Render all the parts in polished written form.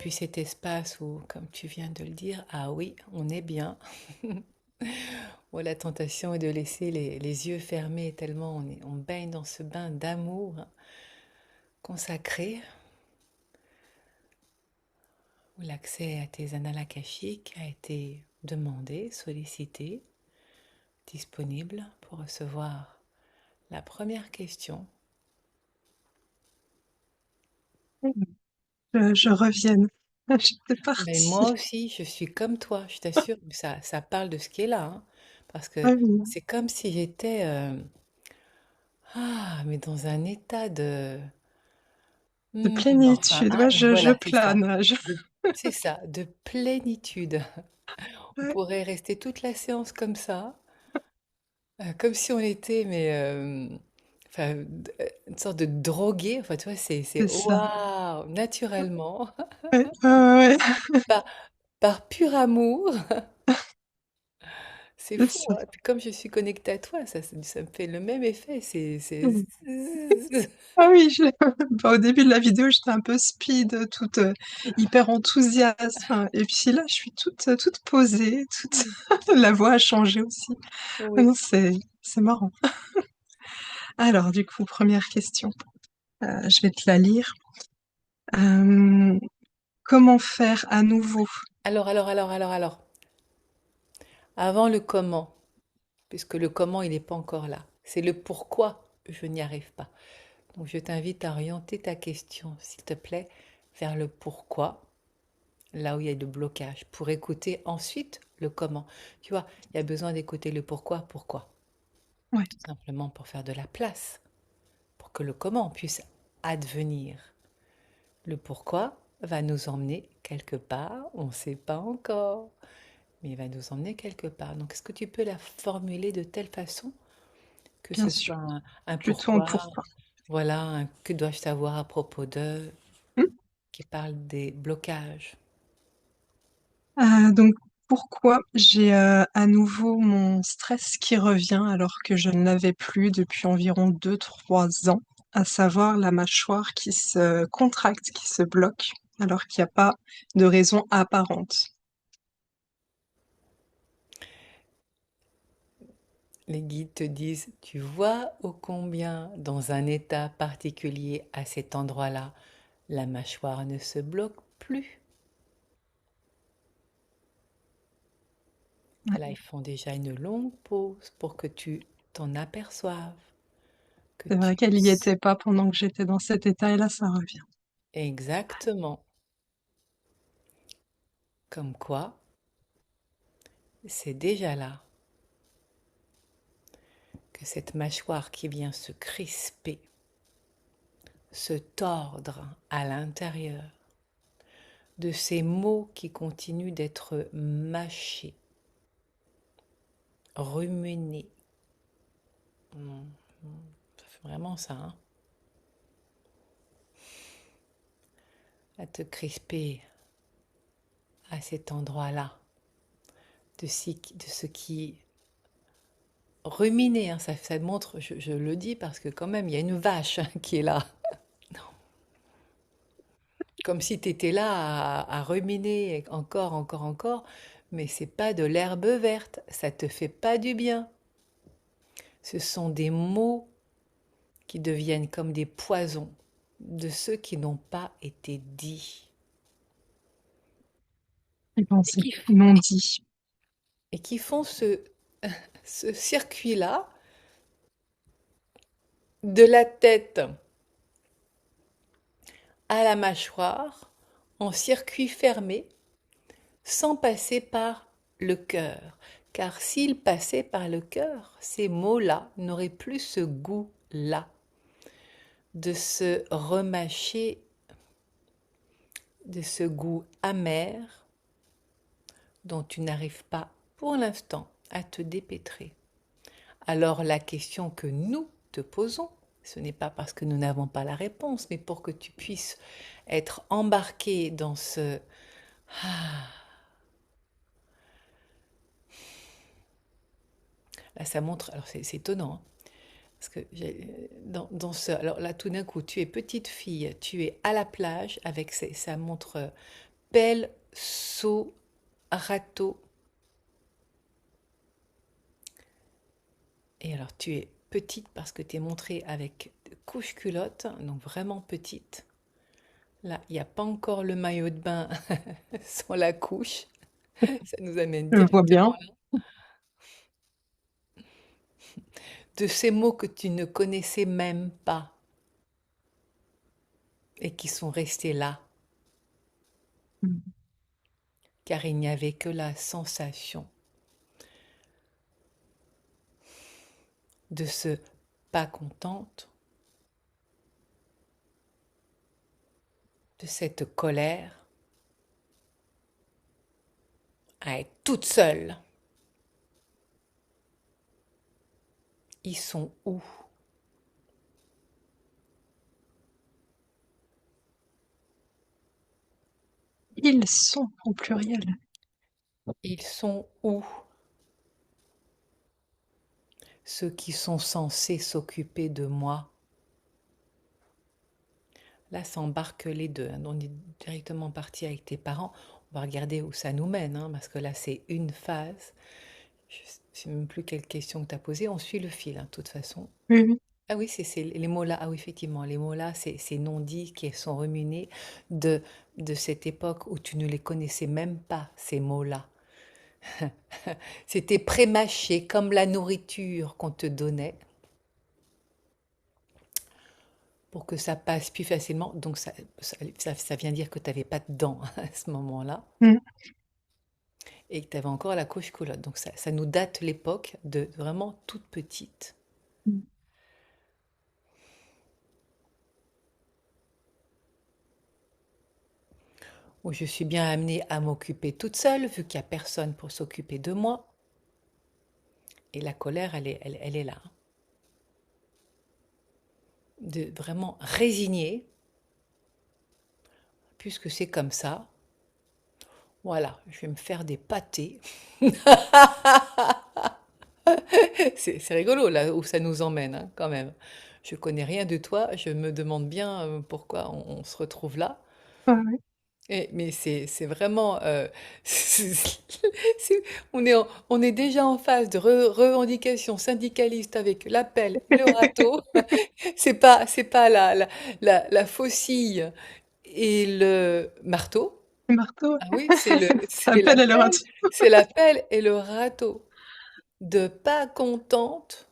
puis cet espace où, comme tu viens de le dire, ah oui, on est bien. Bon, la tentation est de laisser les yeux fermés tellement on baigne dans ce bain d'amour consacré, où l'accès à tes annales akashiques a été demandé, sollicité, disponible pour recevoir la première question. Je revienne. J'étais Mais moi partie. aussi, je suis comme toi, je t'assure, ça parle de ce qui est là, hein, parce que Ah oui, c'est comme si j'étais, mais dans un état de, de enfin, plénitude. Ouais, je voilà, c'est ça, plane. de, c'est ça, de plénitude. On Ouais, pourrait rester toute la séance comme ça, comme si on était, enfin, une sorte de drogué. Enfin, tu vois, c'est c'est ça. waouh, naturellement, Ouais, ouais, ouais, par, par pur amour. C'est c'est fou, ça. hein. Puis comme je suis connectée à toi, ça me fait le même effet. Mm. Ah oui, bah, au début de la vidéo, j'étais un peu speed, toute hyper enthousiaste. Enfin, et puis là, je suis toute posée, toute... la voix a changé aussi. Ah Oui. non, c'est marrant. Alors, du coup, première question. Je vais te la lire. Euh, comment faire à nouveau? Alors. Avant le comment, puisque le comment, il n'est pas encore là. C'est le pourquoi je n'y arrive pas. Donc je t'invite à orienter ta question, s'il te plaît, vers le pourquoi, là où il y a le blocage, pour écouter ensuite le comment. Tu vois, il y a besoin d'écouter le pourquoi? Ouais, Tout simplement pour faire de la place, pour que le comment puisse advenir. Le pourquoi va nous emmener quelque part, on ne sait pas encore, mais il va nous emmener quelque part. Donc, est-ce que tu peux la formuler de telle façon que bien ce sûr. soit un Plutôt en pourquoi, pourquoi. voilà, un que dois-je savoir à propos de, Hmm. qui parle des blocages. Donc, pourquoi j'ai à nouveau mon stress qui revient alors que je ne l'avais plus depuis environ 2, 3 ans, à savoir la mâchoire qui se contracte, qui se bloque, alors qu'il n'y a pas de raison apparente. Les guides te disent, tu vois ô combien, dans un état particulier à cet endroit-là, la mâchoire ne se bloque plus. Ouais. Là, ils font déjà une longue pause pour que tu t'en aperçoives, que C'est vrai tu... qu'elle n'y était pas pendant que j'étais dans cet état, et là, ça revient. Exactement. Comme quoi, c'est déjà là que cette mâchoire qui vient se crisper, se tordre à l'intérieur, de ces mots qui continuent d'être mâchés, ruminés. C'est vraiment ça, hein, à te crisper à cet endroit-là, de ce qui ruminer, hein, ça montre, je le dis parce que quand même, il y a une vache hein, qui est là. Comme si tu étais là à ruminer encore, mais c'est pas de l'herbe verte, ça te fait pas du bien. Ce sont des mots qui deviennent comme des poisons de ceux qui n'ont pas été dits J'ai et pensé, qui, non dit. et qui font ce circuit-là de la tête à la mâchoire en circuit fermé sans passer par le cœur. Car s'ils passaient par le cœur, ces mots-là n'auraient plus ce goût-là de se remâcher, de ce goût amer dont tu n'arrives pas pour l'instant à te dépêtrer. Alors la question que nous te posons, ce n'est pas parce que nous n'avons pas la réponse, mais pour que tu puisses être embarqué dans ce... Là, ça montre, alors c'est étonnant, hein, parce que dans alors là, tout d'un coup, tu es petite fille, tu es à la plage avec ça montre pelle, seau, râteau. Et alors, tu es petite parce que tu es montrée avec couche culotte, donc vraiment petite. Là, il n'y a pas encore le maillot de bain sans la couche. Ça nous amène Je vois bien. directement là. De ces mots que tu ne connaissais même pas et qui sont restés là, car il n'y avait que la sensation de ce pas contente, de cette colère, à être toute seule. Ils sont où? Ils sont au pluriel. Ils sont où? Ceux qui sont censés s'occuper de moi. Là, ça embarque les deux, hein. On est directement parti avec tes parents. On va regarder où ça nous mène, hein, parce que là, c'est une phase. Je ne sais même plus quelle question que tu as posée. On suit le fil, hein, de toute façon. Oui, oui. Ah oui, c'est les mots là. Ah oui, effectivement, les mots là, c'est ces non-dits qui sont remués de, de cette époque où tu ne les connaissais même pas, ces mots-là. C'était prémâché comme la nourriture qu'on te donnait pour que ça passe plus facilement. Donc ça vient dire que tu n'avais pas de dents à ce moment-là Mm. et que tu avais encore la couche culotte. Donc ça nous date l'époque de vraiment toute petite. Mm. Où je suis bien amenée à m'occuper toute seule, vu qu'il n'y a personne pour s'occuper de moi. Et la colère, elle est là. De vraiment résigner, puisque c'est comme ça. Voilà, je vais me faire des pâtés. C'est rigolo là où ça nous emmène, hein, quand même. Je connais rien de toi, je me demande bien pourquoi on se retrouve là. Ouais, ouais. Mais c'est vraiment... on est déjà en phase de revendication syndicaliste avec l'appel et le râteau. C'est pas la faucille et le marteau. Le marteau, Ah oui, ça c'est appelle à leur l'appel, atout. c'est l'appel et le râteau. De pas contente,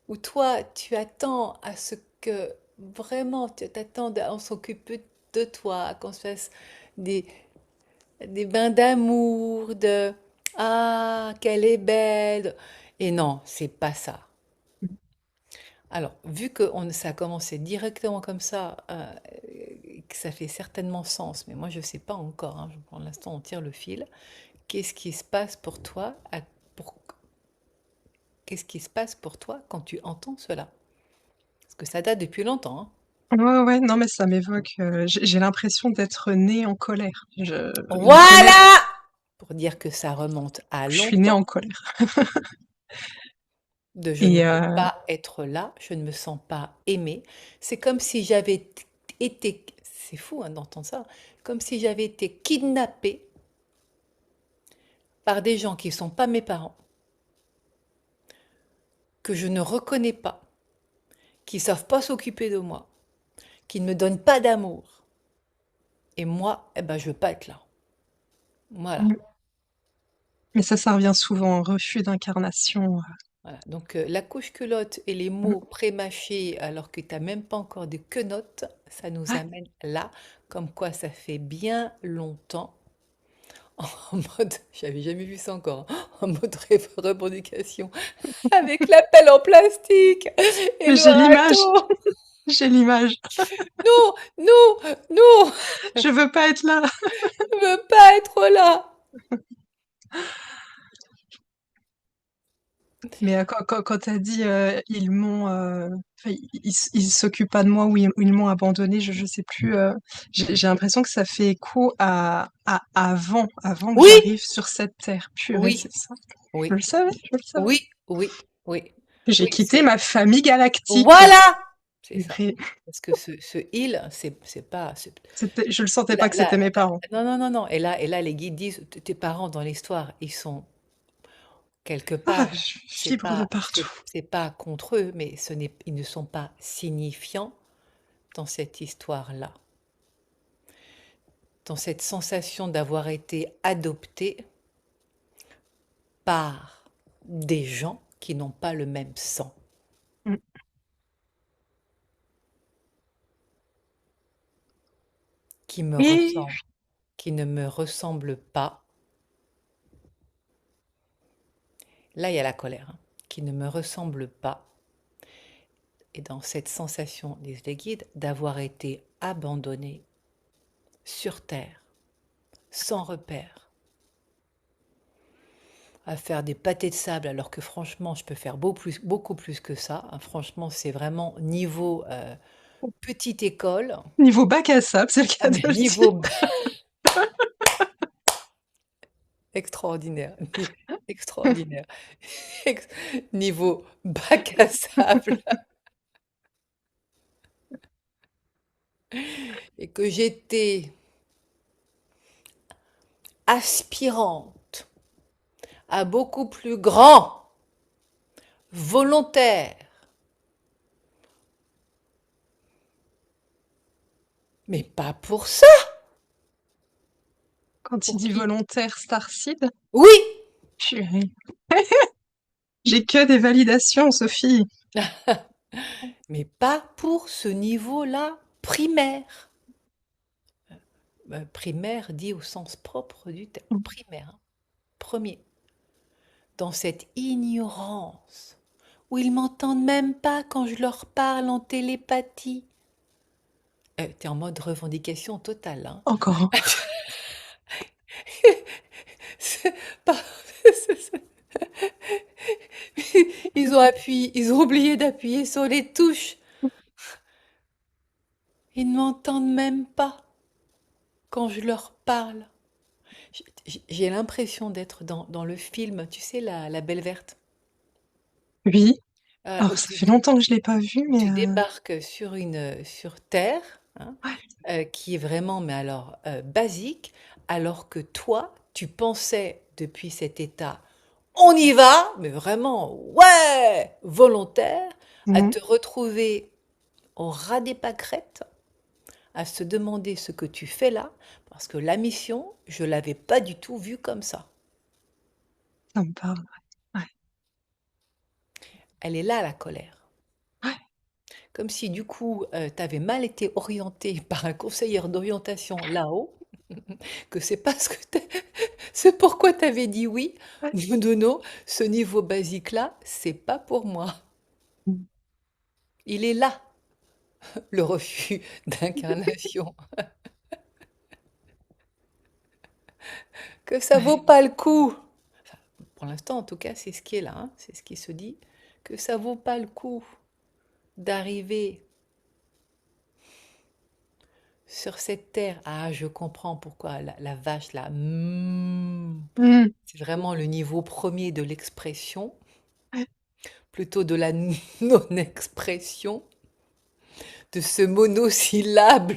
où toi, tu attends à ce que vraiment, tu t'attends à on s'occupe de toi, qu'on se fasse des, des bains d'amour, de ah, qu'elle est belle. Et non, c'est pas ça. Alors, vu que ça a commencé directement comme ça, que ça fait certainement sens, mais moi je ne sais pas encore, hein, pour l'instant on tire le fil. Qu'est-ce qui se passe pour toi pour- Qu'est-ce qui se passe pour toi quand tu entends cela? Parce que ça date depuis longtemps, hein. Ouais, ouais, non, mais ça m'évoque. J'ai l'impression d'être née en colère. Une colère. Voilà! Pour dire que ça remonte à Je suis née longtemps, en colère. de je ne Et veux pas être là, je ne me sens pas aimée. C'est comme si j'avais été, c'est fou hein, d'entendre ça, comme si j'avais été kidnappée par des gens qui ne sont pas mes parents, que je ne reconnais pas, qui ne savent pas s'occuper de moi, qui ne me donnent pas d'amour. Et moi, eh ben, je veux pas être là. Voilà. mais ça revient souvent, refus d'incarnation. Voilà. Donc, la couche culotte et les mots prémâchés alors que tu n'as même pas encore de quenottes, ça nous Ouais, amène là, comme quoi ça fait bien longtemps, en mode, j'avais jamais vu ça encore, hein, en mode revendication, avec la pelle en plastique et mais le j'ai l'image, râteau. j'ai l'image. Non, non, non, Je veux pas être là. je veux pas être là. Mais quand t'as dit ils m'ont, enfin, ils s'occupent pas de moi ou ils m'ont abandonné, je sais plus. J'ai l'impression que ça fait écho à avant que Oui, j'arrive sur cette terre. Purée, oui, c'est ça. Je oui, le savais, je le savais. oui, oui, oui, J'ai oui, quitté c'est... ma famille galactique. Voilà! c'est ça. Purée. Parce que ce il, c'est pas, Je le sentais là, pas que c'était mes parents. non, non, non, non. Et là, les guides disent, tes parents dans l'histoire, ils sont quelque Ah, part, je vibre de partout. c'est pas contre eux, mais ils ne sont pas signifiants dans cette histoire-là. Dans cette sensation d'avoir été adopté par des gens qui n'ont pas le même sang, Mm. qui me Et ressemblent, qui ne me ressemblent pas. Là, il y a la colère, hein, qui ne me ressemblent pas. Et dans cette sensation, disent les guides, d'avoir été abandonné sur Terre, sans repère, à faire des pâtés de sable, alors que franchement, je peux faire beaucoup plus que ça, hein. Franchement, c'est vraiment niveau petite école, niveau bac à sable, c'est le ah, cas mais de le dire. niveau extraordinaire, extraordinaire, Ex- niveau bac à sable, et que j'étais aspirante à beaucoup plus grand, volontaire, mais pas pour ça. Quand il Pour dit qui? volontaire Starseed, Oui, purée. J'ai que des validations, Sophie. mais pas pour ce niveau-là primaire. Primaire dit au sens propre du terme. Primaire, hein. Premier. Dans cette ignorance où ils m'entendent même pas quand je leur parle en télépathie. T'es en mode revendication totale, hein. Encore un. C'est pas- ils ont oublié d'appuyer sur les touches. Ils ne m'entendent même pas quand je leur parle. J'ai l'impression d'être dans le film, tu sais, la Belle Verte. Oui. Où Alors, ça fait longtemps que je l'ai pas vu, mais tu débarques sur Terre, hein, ouais. qui est vraiment, mais alors, basique, alors que toi, tu pensais depuis cet état, on y va, mais vraiment, ouais, volontaire, à Mhm. te retrouver au ras des pâquerettes, à se demander ce que tu fais là, parce que la mission, je l'avais pas du tout vue comme ça. Ça me parle. Ouais. Elle est là, la colère. Ouais. Comme si du coup, tu avais mal été orienté par un conseiller d'orientation là-haut, que c'est pas ce que c'est pourquoi tu avais dit oui. Ouais. Non, non, ce niveau basique-là, c'est pas pour moi. Mhm. Il est là, le refus d'incarnation. Que ça vaut Ouais. pas le coup. Enfin, pour l'instant, en tout cas, c'est ce qui est là, hein, c'est ce qui se dit, que ça vaut pas le coup d'arriver sur cette terre. Ah, je comprends pourquoi la vache là. Mhm. C'est vraiment le niveau premier de l'expression, Ouais. plutôt de la non-expression, de ce monosyllabe.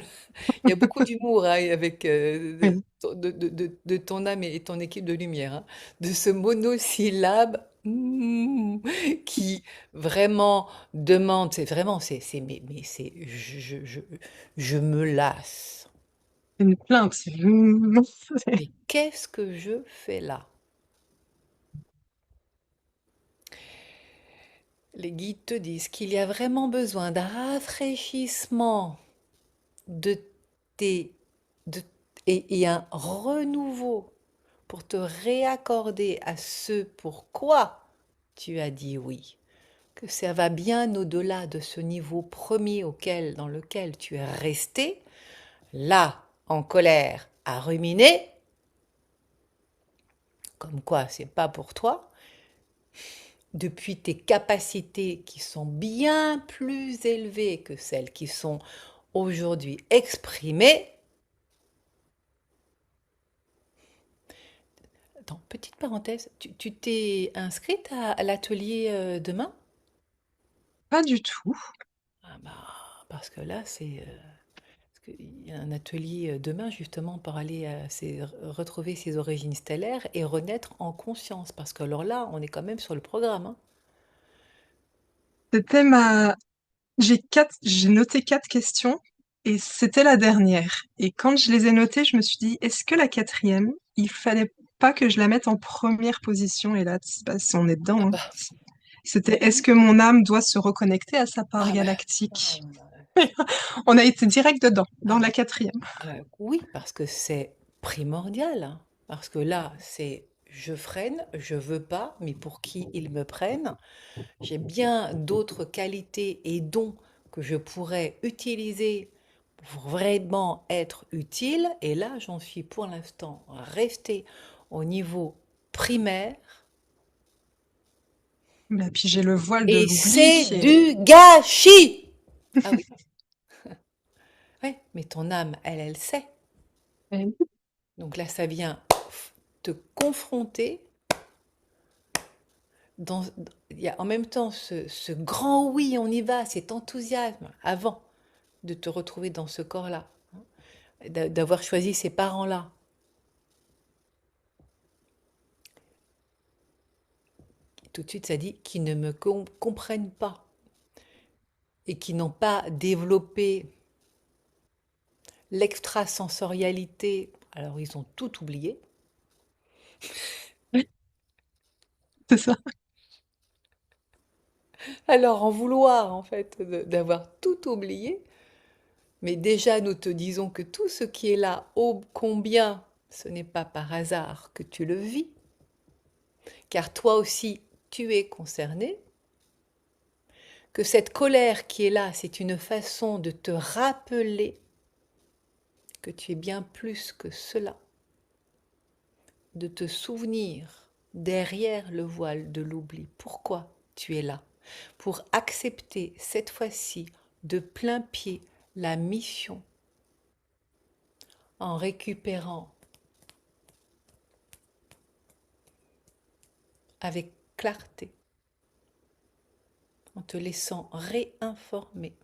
Il y a beaucoup d'humour, hein, avec Oui. de ton âme et ton équipe de lumière, hein. De ce monosyllabe qui vraiment demande, c'est vraiment, mais c'est, je me lasse. Une plainte. Mhm. Mais qu'est-ce que je fais là? Les guides te disent qu'il y a vraiment besoin d'un rafraîchissement de tes de et un renouveau pour te réaccorder à ce pourquoi tu as dit oui, que ça va bien au-delà de ce niveau premier dans lequel tu es resté, là, en colère, à ruminer, comme quoi c'est pas pour toi, depuis tes capacités qui sont bien plus élevées que celles qui sont aujourd'hui exprimées. Attends, petite parenthèse, tu t'es inscrite à l'atelier demain? Pas du tout. Ah bah. parce que là, parce qu'il y a un atelier demain justement pour aller retrouver ses origines stellaires et renaître en conscience. Parce que alors là, on est quand même sur le programme, hein. C'était ma j'ai noté 4 questions et c'était la dernière. Et quand je les ai notées, je me suis dit: «Est-ce que la quatrième, il fallait pas que je la mette en première position?» Et là, bah, on est dedans, Ah hein. bah, C'était: bah «Est-ce oui. que mon âme doit se reconnecter à sa part Ah bah, galactique?» ah, On a été direct dedans, ah dans bah, la quatrième. oui, parce que c'est primordial, hein. Parce que là, c'est je freine, je veux pas, mais pour qui ils me prennent? J'ai bien d'autres qualités et dons que je pourrais utiliser pour vraiment être utile. Et là, j'en suis pour l'instant restée au niveau primaire. Bah, puis j'ai le voile de Et l'oubli c'est qui est du gâchis! Ah oui, ouais, mais ton âme, elle sait. eh Donc là, ça vient te confronter dans, il y a en même temps ce grand oui, on y va, cet enthousiasme avant de te retrouver dans ce corps-là, d'avoir choisi ces parents-là. Tout de suite, ça dit qui ne me comprennent pas et qui n'ont pas développé l'extrasensorialité. Alors, ils ont tout oublié. oui, c'est ça. Alors, en vouloir, en fait, d'avoir tout oublié, mais déjà, nous te disons que tout ce qui est là, ô combien ce n'est pas par hasard que tu le vis, car toi aussi, tu es concerné, que cette colère qui est là, c'est une façon de te rappeler que tu es bien plus que cela, de te souvenir derrière le voile de l'oubli pourquoi tu es là, pour accepter cette fois-ci de plein pied la mission en récupérant avec clarté, en te laissant réinformer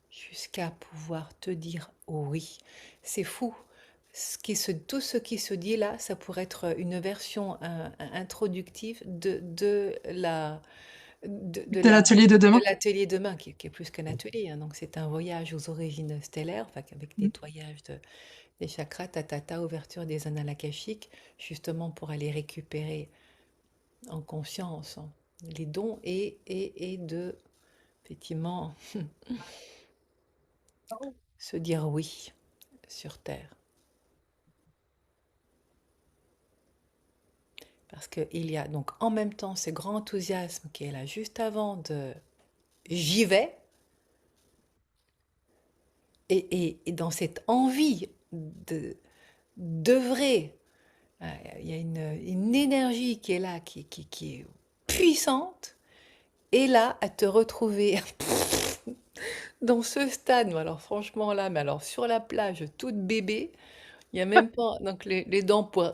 jusqu'à pouvoir te dire oui. C'est fou. Tout ce qui se dit là, ça pourrait être une version introductive De l'atelier de de demain. l'atelier demain, qui est plus qu'un atelier, hein. Donc c'est un voyage aux origines stellaires, enfin, avec Mmh. nettoyage des chakras, tatata, ouverture des annales akashiques, justement pour aller récupérer en conscience, hein, les dons et de, effectivement, se dire oui sur Terre. Parce qu'il y a donc en même temps ce grand enthousiasme qui est là juste avant de j'y vais, et dans cette envie de d'œuvrer, il y a une énergie qui est là, qui est puissante, et là, à te retrouver dans ce stade, alors franchement là, mais alors sur la plage, toute bébé, il n'y a même pas donc les dents pour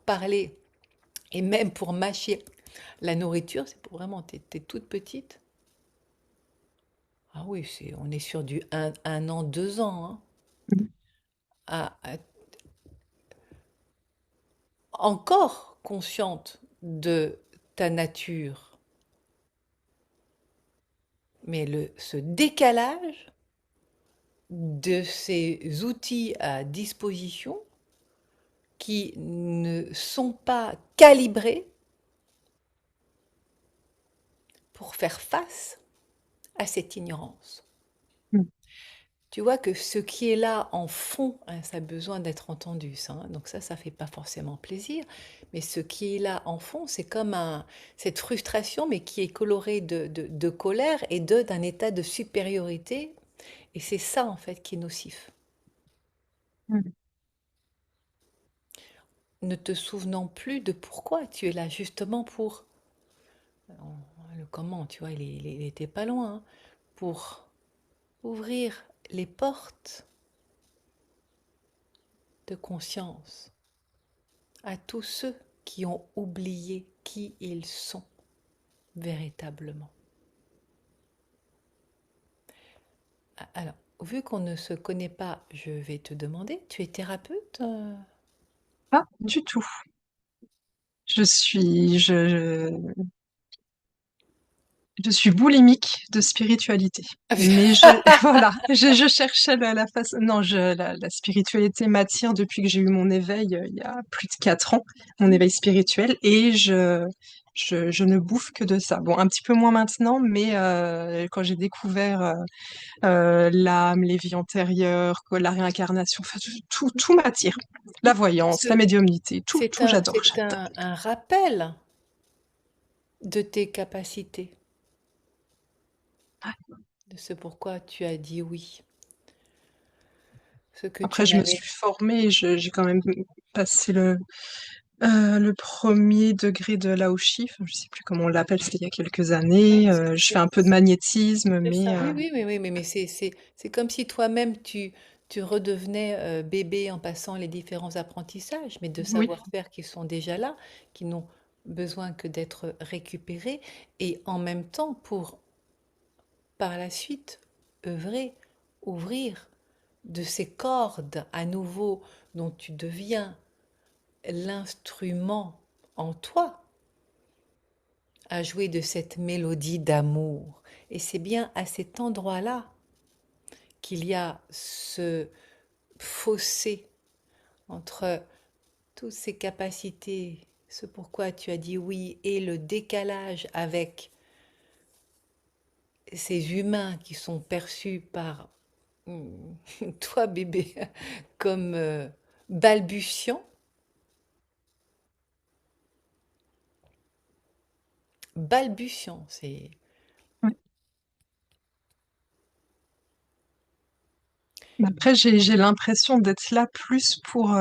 parler et même pour mâcher la nourriture, c'est pour vraiment, t'es toute petite. Ah oui, on est sur du un an, 2 ans, hein. Encore consciente de ta nature, mais ce décalage de ces outils à disposition qui ne sont pas calibrés pour faire face à cette ignorance. Mmh. Tu vois que ce qui est là en fond, hein, ça a besoin d'être entendu, ça, hein. Donc ça fait pas forcément plaisir. Mais ce qui est là en fond, c'est comme cette frustration, mais qui est colorée de colère et d'un état de supériorité. Et c'est ça, en fait, qui est nocif. Mmh. Ne te souvenant plus de pourquoi tu es là, justement pour... Le comment, tu vois, il était pas loin, hein, pour ouvrir les portes de conscience à tous ceux qui ont oublié qui ils sont. véritablement. Alors, vu qu'on ne se connaît pas, je vais te demander, tu es thérapeute? Pas du tout. Je suis, je, Je suis boulimique de spiritualité. Mais voilà, je cherchais la façon. Non, la spiritualité m'attire depuis que j'ai eu mon éveil il y a plus de 4 ans, mon éveil spirituel, et je ne bouffe que de ça. Bon, un petit peu moins maintenant, mais quand j'ai découvert l'âme, les vies antérieures, quoi, la réincarnation, enfin, tout m'attire. La voyance, la Ce- médiumnité, C'est tout, un, j'adore, c'est j'adore. un rappel de tes capacités, de ce pourquoi tu as dit oui, ce que tu Après, je me n'avais. suis formée, j'ai quand même passé le premier degré de Laoshi, enfin, je sais plus comment on l'appelle, c'était il y a quelques Ouais, années. Je fais un peu de magnétisme, c'est mais ça. Oui, oui, mais c'est comme si toi-même tu redevenais bébé en passant les différents apprentissages, mais de oui, savoir-faire qui sont déjà là, qui n'ont besoin que d'être récupérés, et en même temps pour par la suite œuvrer, ouvrir de ces cordes à nouveau dont tu deviens l'instrument en toi à jouer de cette mélodie d'amour. Et c'est bien à cet endroit-là qu'il y a ce fossé entre toutes ces capacités, ce pourquoi tu as dit oui, et le décalage avec ces humains qui sont perçus par toi, bébé, comme balbutiant. Balbutiant, c'est... oui. Mais après, j'ai l'impression d'être là plus pour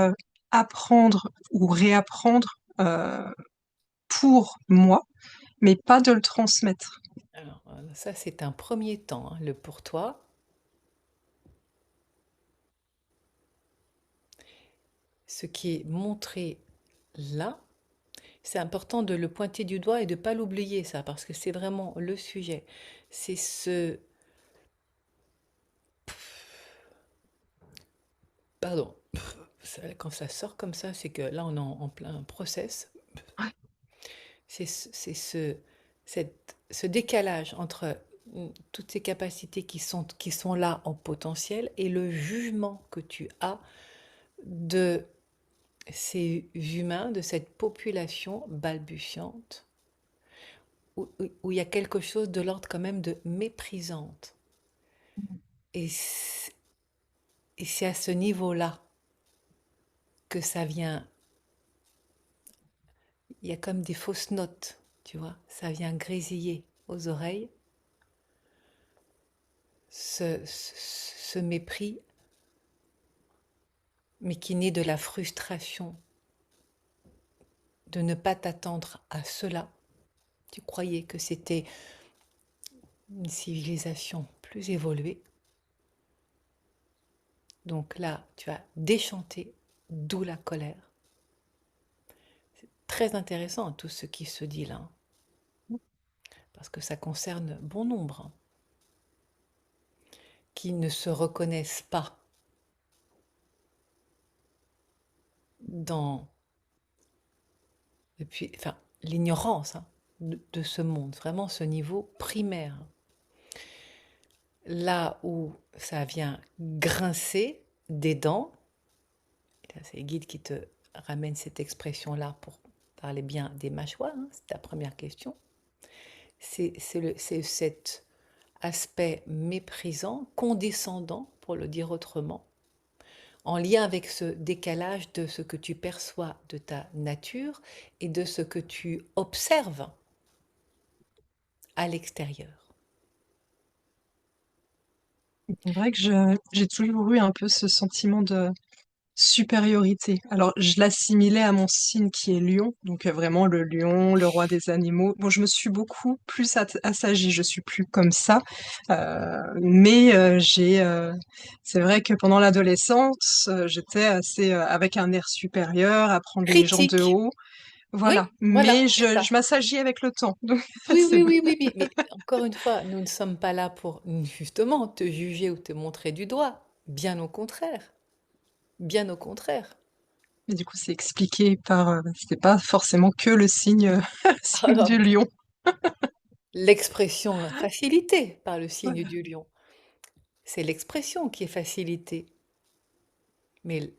apprendre ou réapprendre pour moi, mais pas de le transmettre. Alors, ça, c'est un premier temps, hein, le pour toi. Ce qui est montré là, c'est important de le pointer du doigt et de ne pas l'oublier, ça, parce que c'est vraiment le sujet. C'est ce... Pardon. Quand ça sort comme ça, c'est que là, on est en plein process. C'est ce décalage entre toutes ces capacités qui sont là en potentiel et le jugement que tu as de ces humains, de cette population balbutiante, où il y a quelque chose de l'ordre quand même de méprisante. Et c'est à ce niveau-là que ça vient, il y a comme des fausses notes, tu vois, ça vient grésiller aux oreilles, ce mépris, mais qui naît de la frustration de ne pas t'attendre à cela. Tu croyais que c'était une civilisation plus évoluée. Donc là, tu as déchanté, d'où la colère. Très intéressant tout ce qui se dit là, parce que ça concerne bon nombre qui ne se reconnaissent pas dans enfin, l'ignorance de ce monde, vraiment ce niveau primaire. Là où ça vient grincer des dents, c'est les guides qui te ramènent cette expression-là pour parler bien des mâchoires, hein, c'est ta première question. C'est cet aspect méprisant, condescendant, pour le dire autrement, en lien avec ce décalage de ce que tu perçois de ta nature et de ce que tu observes à l'extérieur. C'est vrai que j'ai toujours eu un peu ce sentiment de supériorité. Alors, je l'assimilais à mon signe qui est lion, donc vraiment le lion, le roi des animaux. Bon, je me suis beaucoup plus assagie, je suis plus comme ça. Mais c'est vrai que pendant l'adolescence, j'étais assez avec un air supérieur, à prendre les gens de Critique, haut. Voilà, Oui, voilà, mais c'est ça. je m'assagis avec le temps, donc Oui, c'est oui, bon. oui, oui, mais encore une fois, nous ne sommes pas là pour justement te juger ou te montrer du doigt. Bien au contraire. Bien au contraire. Et du coup, c'est expliqué par, c'est pas forcément que le signe, signe du Alors, lion. l'expression facilitée par le signe Voilà. du lion, c'est l'expression qui est facilitée. Mais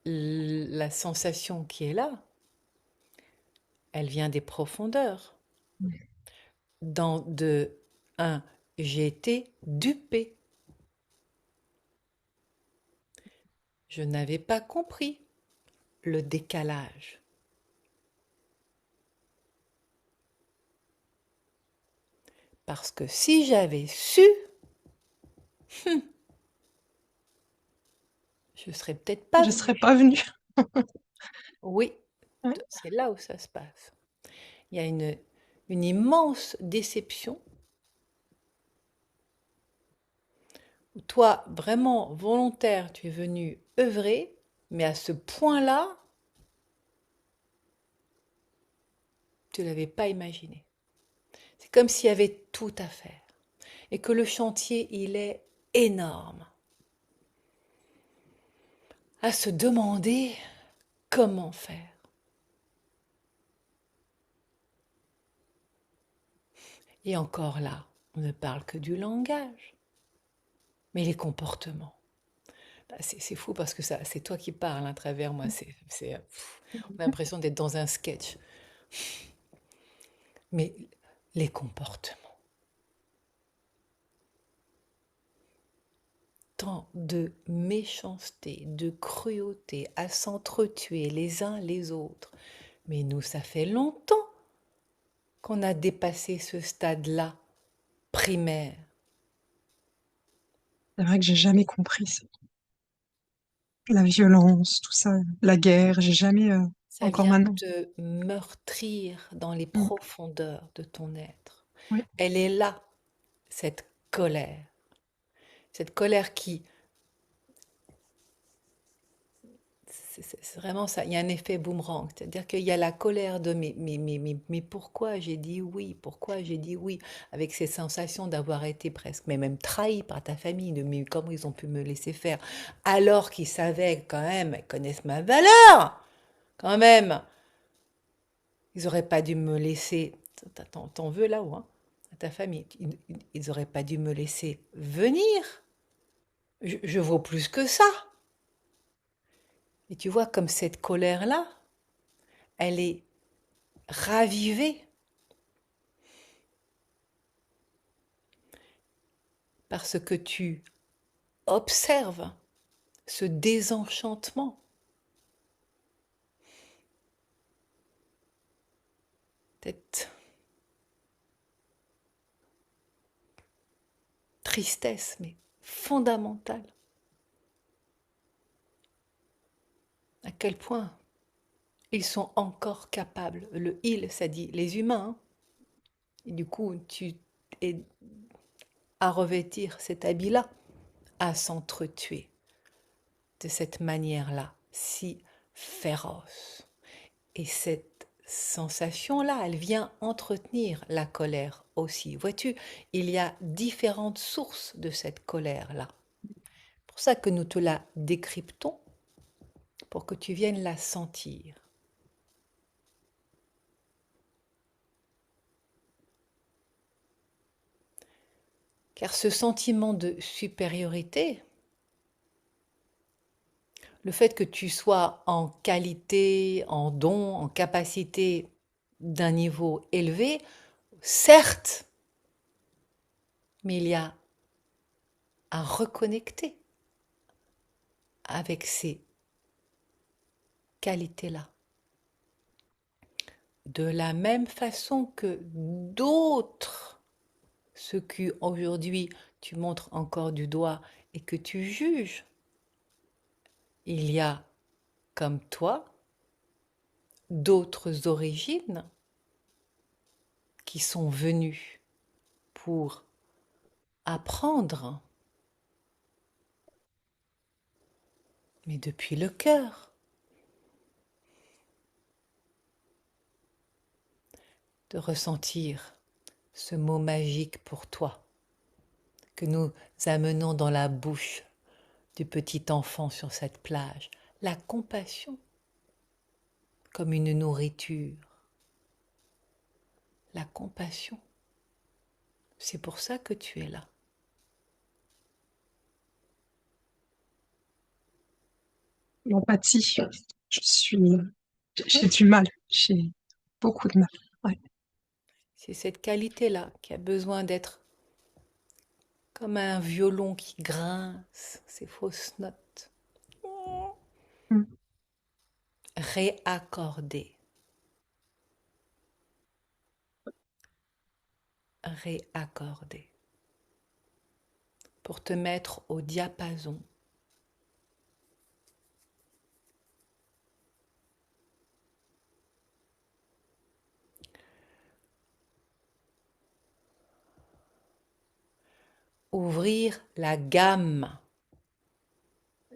la sensation qui est là, elle vient des profondeurs. Dans de un, j'ai été dupé. Je n'avais pas compris le décalage. Parce que si j'avais su, je serais peut-être pas Je serais venue. pas venue. Oui, Ouais. c'est là où ça se passe. Il y a une immense déception. Où toi, vraiment volontaire, tu es venu œuvrer, mais à ce point-là, tu ne l'avais pas imaginé. C'est comme s'il y avait tout à faire et que le chantier, il est énorme. À se demander comment faire. Et encore là, on ne parle que du langage, mais les comportements. Bah, c'est fou parce que ça, c'est toi qui parles à travers moi. On a l'impression d'être dans un sketch. Mais les comportements, tant de méchanceté, de cruauté à s'entretuer les uns les autres. Mais nous, ça fait longtemps qu'on a dépassé ce stade-là, primaire. C'est vrai que j'ai jamais compris ça. La violence, tout ça, la guerre, j'ai jamais, Ça encore vient maintenant. te meurtrir dans les Mmh. profondeurs de ton être. Oui. Elle est là, cette colère. Cette colère qui, c'est vraiment ça, il y a un effet boomerang. C'est-à-dire qu'il y a la colère de mais pourquoi j'ai dit oui? Pourquoi j'ai dit oui? Avec ces sensations d'avoir été presque, mais même trahi par ta famille, de mais comment ils ont pu me laisser faire? Alors qu'ils savaient quand même, ils connaissent ma valeur, quand même. Ils auraient pas dû me laisser, t'en veux là-haut, hein, à ta famille. Ils auraient pas dû me laisser venir. Je vaux plus que ça. Et tu vois, comme cette colère-là, elle est ravivée parce que tu observes ce désenchantement, cette tristesse, mais fondamentale. À quel point ils sont encore capables, le il, ça dit les humains, hein. Et du coup, tu es à revêtir cet habit-là, à s'entretuer de cette manière-là, si féroce. Et cette sensation-là, elle vient entretenir la colère aussi. Vois-tu, il y a différentes sources de cette colère-là. C'est pour ça que nous te la décryptons, pour que tu viennes la sentir. Car ce sentiment de supériorité, le fait que tu sois en qualité, en don, en capacité d'un niveau élevé, certes, mais il y a à reconnecter avec ces qualités-là. De la même façon que d'autres, ceux qui aujourd'hui tu montres encore du doigt et que tu juges, il y a comme toi d'autres origines qui sont venues pour apprendre, mais depuis le cœur. de ressentir ce mot magique pour toi que nous amenons dans la bouche du petit enfant sur cette plage. La compassion comme une nourriture. La compassion. C'est pour ça que tu es là. L'empathie, j'ai du mal, j'ai beaucoup de mal. Ouais. C'est cette qualité-là qui a besoin d'être comme un violon qui grince ses fausses notes. Mm. Réaccorder. Réaccorder. Pour te mettre au diapason. Ouvrir la gamme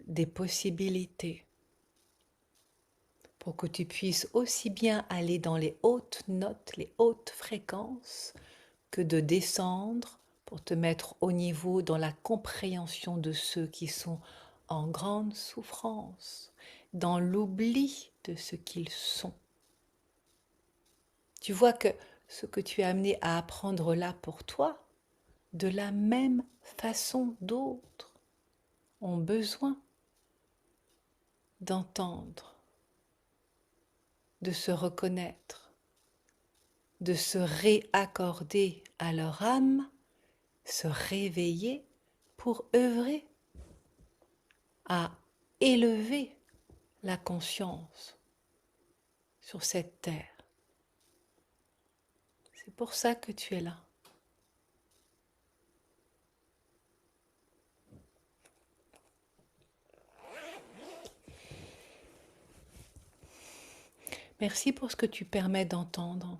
des possibilités pour que tu puisses aussi bien aller dans les hautes notes, les hautes fréquences, que de descendre pour te mettre au niveau dans la compréhension de ceux qui sont en grande souffrance, dans l'oubli de ce qu'ils sont. Tu vois que ce que tu es amené à apprendre là pour toi, de la même façon d'autres ont besoin d'entendre, de se reconnaître, de se réaccorder à leur âme, se réveiller pour œuvrer à élever la conscience sur cette terre. C'est pour ça que tu es là. Merci pour ce que tu permets d'entendre,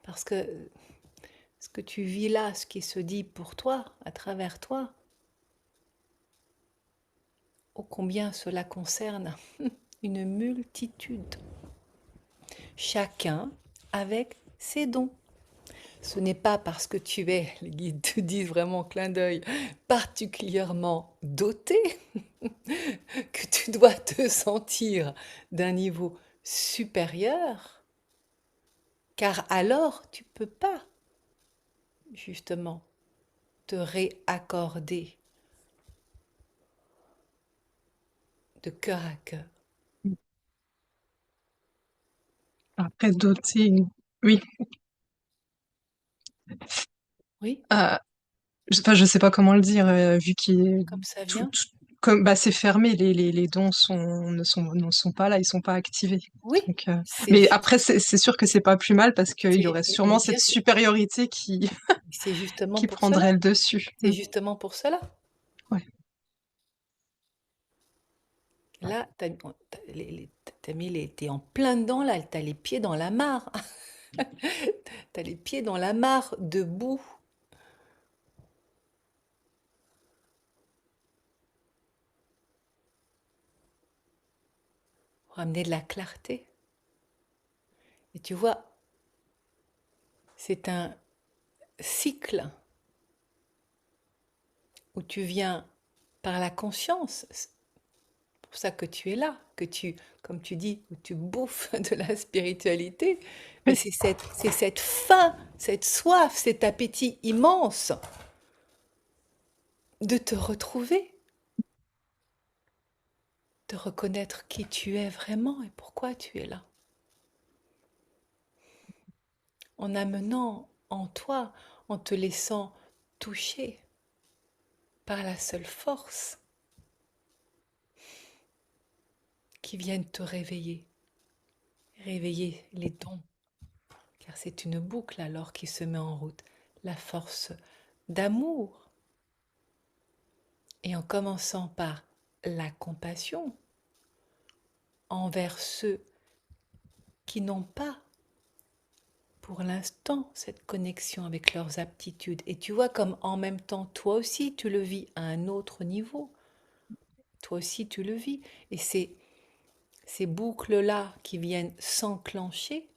parce que ce que tu vis là, ce qui se dit pour toi, à travers toi, ô combien cela concerne une multitude, chacun avec ses dons. Ce n'est pas parce que tu es, les guides te disent vraiment clin d'œil, particulièrement doté que tu dois te sentir d'un niveau supérieur, car alors tu peux pas justement te réaccorder de cœur à cœur. Après, doter, oui. Oui, Enfin, je sais pas comment le dire, vu qu'il est comme ça tout, vient. comme bah, c'est fermé, les dons ne sont pas là, ils sont pas activés. Oui, Donc, c'est mais après, c'est sûr que c'est pas plus mal parce qu'il y aurait mais sûrement bien cette sûr, supériorité c'est justement qui pour cela. prendrait le dessus. C'est justement pour cela. Ouais. Là, t'as mis t'es en plein dedans là, t'as les pieds dans la mare. T'as les pieds dans la mare debout. Pour amener de la clarté. Et tu vois, c'est un cycle où tu viens par la conscience. C'est pour ça que tu es là, que tu, comme tu dis, où tu bouffes de la spiritualité. Mais Oui. c'est cette faim, cette soif, cet appétit immense de te retrouver, de reconnaître qui tu es vraiment et pourquoi tu es là. En amenant en toi, en te laissant toucher par la seule force qui vienne te réveiller, réveiller les dons, car c'est une boucle alors qui se met en route, la force d'amour, et en commençant par la compassion envers ceux qui n'ont pas pour l'instant cette connexion avec leurs aptitudes. Et tu vois comme en même temps, toi aussi, tu le vis à un autre niveau. Toi aussi, tu le vis. Et ces boucles-là qui viennent s'enclencher,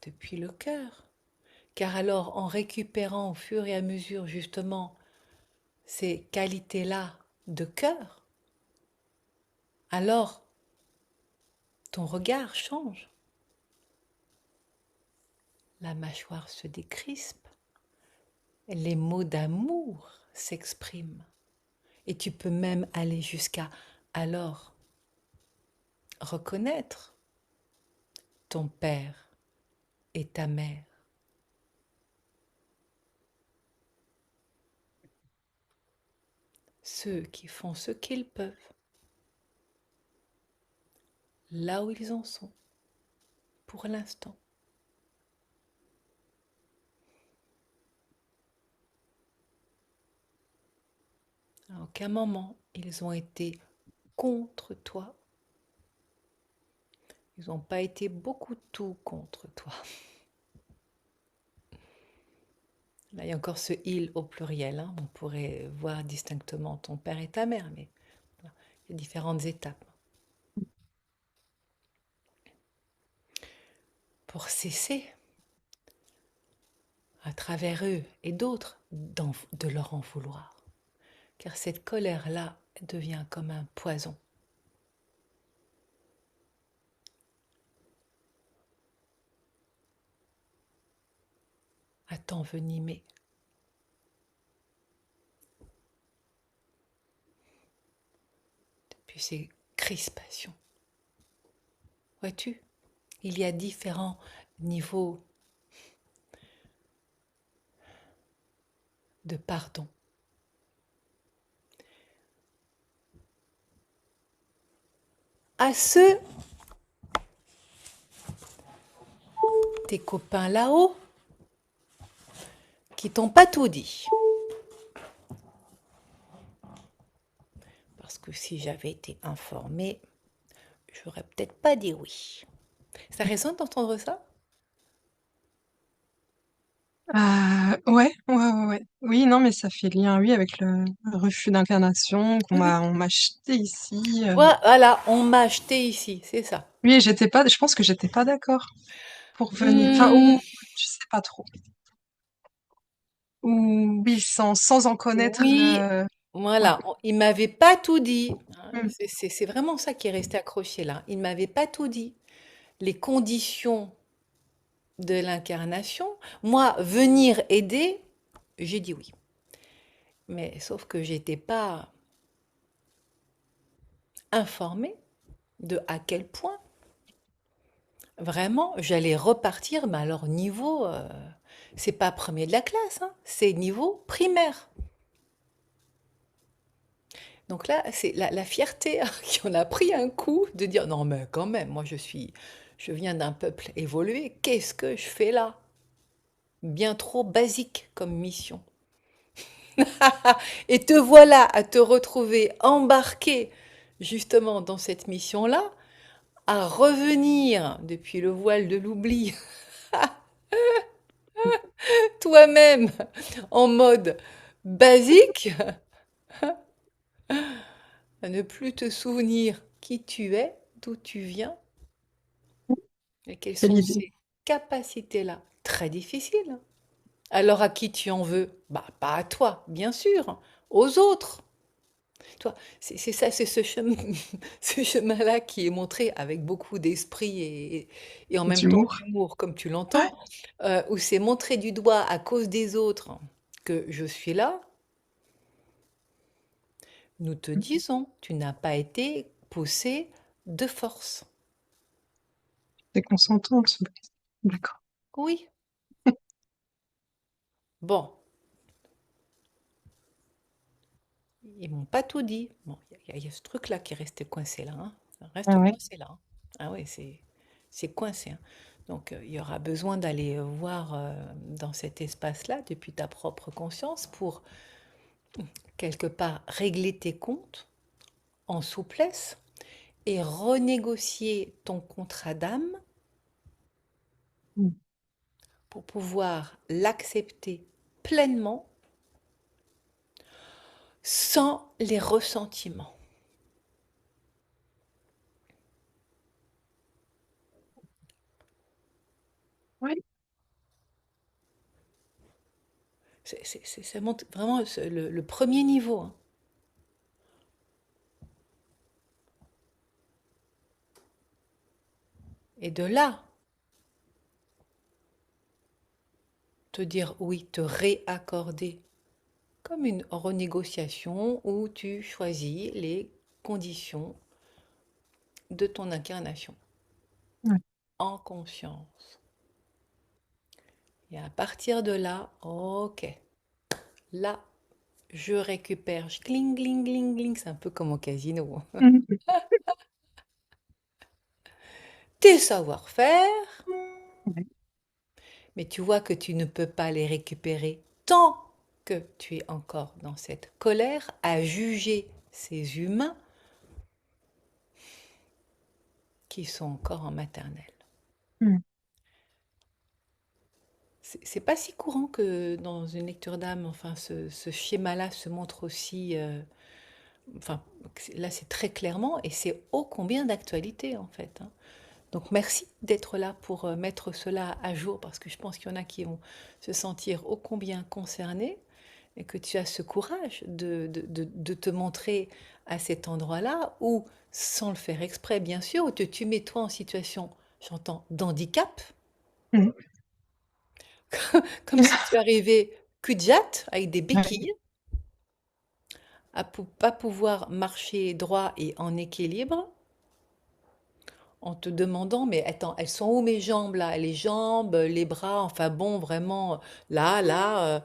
depuis le cœur. Car alors, en récupérant au fur et à mesure justement ces qualités-là de cœur, alors ton regard change. La mâchoire se décrispe, les mots d'amour s'expriment. Et tu peux même aller jusqu'à alors reconnaître ton père et ta mère. Ceux qui font ce qu'ils peuvent, là où ils en sont, pour l'instant. À aucun moment, ils ont été contre toi. Ils n'ont pas été beaucoup tout contre toi. Là, il y a encore ce il au pluriel, hein. On pourrait voir distinctement ton père et ta mère, mais voilà, il y a différentes étapes. Pour cesser, à travers eux et d'autres, de leur en vouloir. Car cette colère-là devient comme un poison. À t'envenimer. Depuis ces crispations. Vois-tu, il y a différents niveaux de pardon. À ceux, tes copains là-haut, qui t'ont pas tout dit. Parce que si j'avais été informée, j'aurais peut-être pas dit oui. Ça résonne d'entendre ça? Ouais, ouais, ouais, ouais. Oui, non, mais ça fait lien, oui, avec le refus d'incarnation qu'on Oui, oui. m'a jeté ici. Voilà, on m'a acheté ici, c'est ça. Oui, j'étais pas, je pense que j'étais pas d'accord pour venir. Enfin, Hmm, ou je sais pas trop. Ou oui, sans en connaître oui, le. Ouais. voilà, il m'avait pas tout dit. Hein. Mm. C'est vraiment ça qui est resté accroché là. Il m'avait pas tout dit. Les conditions de l'incarnation, moi, venir aider, j'ai dit oui. Mais sauf que j'étais pas informée de à quel point vraiment j'allais repartir, mais alors niveau, c'est pas premier de la classe, hein, c'est niveau primaire. Donc là, c'est la fierté hein, qui en a pris un coup de dire non mais quand même, moi je viens d'un peuple évolué, qu'est-ce que je fais là? Bien trop basique comme mission. Et te voilà à te retrouver embarqué justement dans cette mission-là, à revenir depuis le voile de l'oubli, toi-même en mode basique, à ne plus te souvenir qui tu es, d'où tu viens et quelles Quelle sont idée. ces capacités-là. Très difficiles. Alors à qui tu en veux? Bah pas à toi, bien sûr, aux autres. Toi, c'est ça, c'est ce chemin, ce chemin-là qui est montré avec beaucoup d'esprit et en même temps D'humour. d'humour, comme tu Ouais. l'entends, où c'est montré du doigt à cause des autres que je suis là. Nous te disons, tu n'as pas été poussé de force. T'es consentante. D'accord. Oui. Bon, ils m'ont pas tout dit. Bon, il y a ce truc-là qui est resté coincé là, hein. Ça Ah reste ouais. coincé là, hein. Ah oui, c'est coincé, hein. Donc, il y aura besoin d'aller voir dans cet espace-là, depuis ta propre conscience, pour quelque part régler tes comptes en souplesse et renégocier ton contrat d'âme Mm. pour pouvoir l'accepter pleinement sans les ressentiments. Ouais. Ça monte vraiment le premier niveau, hein. Et de là, te dire oui, te réaccorder comme une renégociation où tu choisis les conditions de ton incarnation Ouais. en conscience. Et à partir de là, ok, là, je récupère, je cling, cling, cling, cling, c'est un peu comme au casino, hein. Mhm. Tes savoir-faire, Ouais. mais tu vois que tu ne peux pas les récupérer tant que tu es encore dans cette colère à juger ces humains qui sont encore en maternelle. Mhm. C'est pas si courant que dans une lecture d'âme, enfin, ce schéma-là se montre aussi. Enfin, là, c'est très clairement et c'est ô combien d'actualité en fait, hein. Donc, merci d'être là pour mettre cela à jour parce que je pense qu'il y en a qui vont se sentir ô combien concernés et que tu as ce courage de te montrer à cet endroit-là où, sans le faire exprès, bien sûr, où tu mets toi en situation, j'entends, d'handicap, Mhm. comme si tu arrivais cul-de-jatte avec des Ouais. béquilles, à pas pouvoir marcher droit et en équilibre, en te demandant, mais attends, elles sont où mes jambes là? Les jambes, les bras, enfin bon, vraiment, là,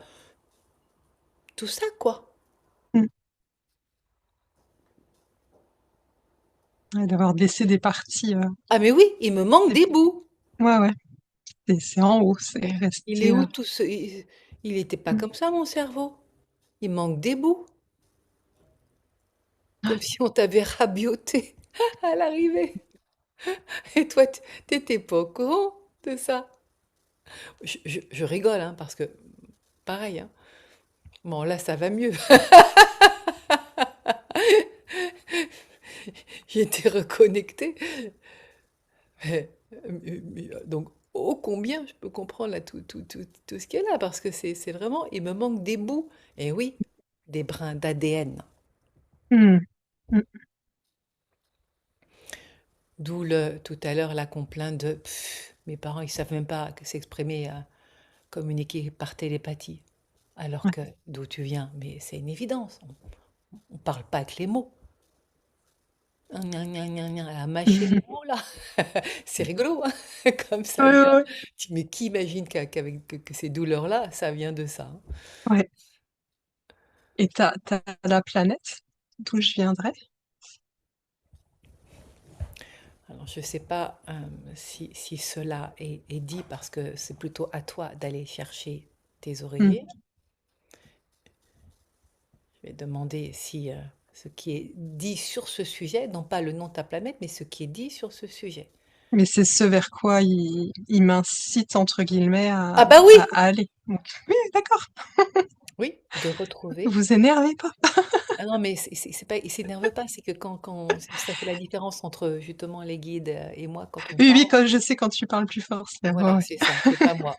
tout ça quoi. Mhm. Ouais, d'avoir laissé des parties. Ah mais oui, il me manque Des- des bouts. Ouais, ouais. C'est en haut, c'est Il est resté. où tout ce... Il n'était pas Mhm. comme ça mon cerveau. Il manque des bouts, comme si on t'avait rabioté à l'arrivée. Et toi, t'étais pas au courant de ça. Je rigole, hein, parce que pareil, hein. Bon, là, ça va mieux. J'ai été reconnectée. Donc, ô combien je peux comprendre là, tout ce qu'il y a là, parce que c'est vraiment, il me manque des bouts. Et oui, des brins d'ADN. Mhm. Mhm. D'où tout à l'heure la complainte de mes parents, ils savent même pas que s'exprimer, communiquer par télépathie. Alors Ouais. que d'où tu viens, mais c'est une évidence. On parle pas avec les mots. Gna, gna, gna, gna, à mâcher les mots là. C'est rigolo, hein, comme ça Ouais, ouais, vient. ouais. Mais qui imagine que ces douleurs-là, ça vient de ça, hein. Ouais. Et t'as la planète d'où je viendrais? Alors, je ne sais pas si cela est dit parce que c'est plutôt à toi d'aller chercher tes Mhm. origines. Je vais demander si ce qui est dit sur ce sujet, non pas le nom de ta planète, mais ce qui est dit sur ce sujet. Mais c'est ce vers quoi il m'incite, entre guillemets, Ah bah oui! à aller. Donc, oui, d'accord. Oui, de retrouver. Vous énervez pas. Ah non, mais c'est pas, il s'énerve pas, c'est que quand ça fait la différence entre justement les guides et moi quand on Oui, oui, parle. quand je sais quand tu parles plus fort, c'est ouais, Voilà, ouais. c'est ça, c'est pas moi.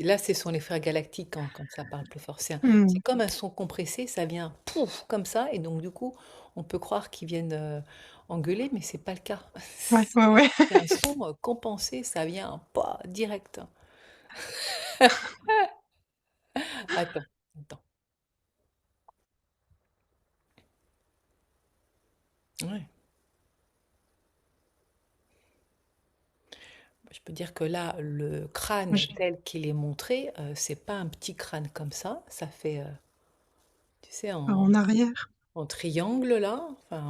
Là, ce sont les frères galactiques quand ça parle plus fort. C'est Mhm. comme un son compressé, ça vient pouf, comme ça, et donc du coup, on peut croire qu'ils viennent engueuler, mais c'est pas le cas. Ouais, ouais, ouais. C'est un son compensé, ça vient pas direct. Attends, attends. Ouais. Je peux dire que là, le crâne Je- tel qu'il est montré, c'est pas un petit crâne comme ça fait, tu sais, En arrière. en triangle là, enfin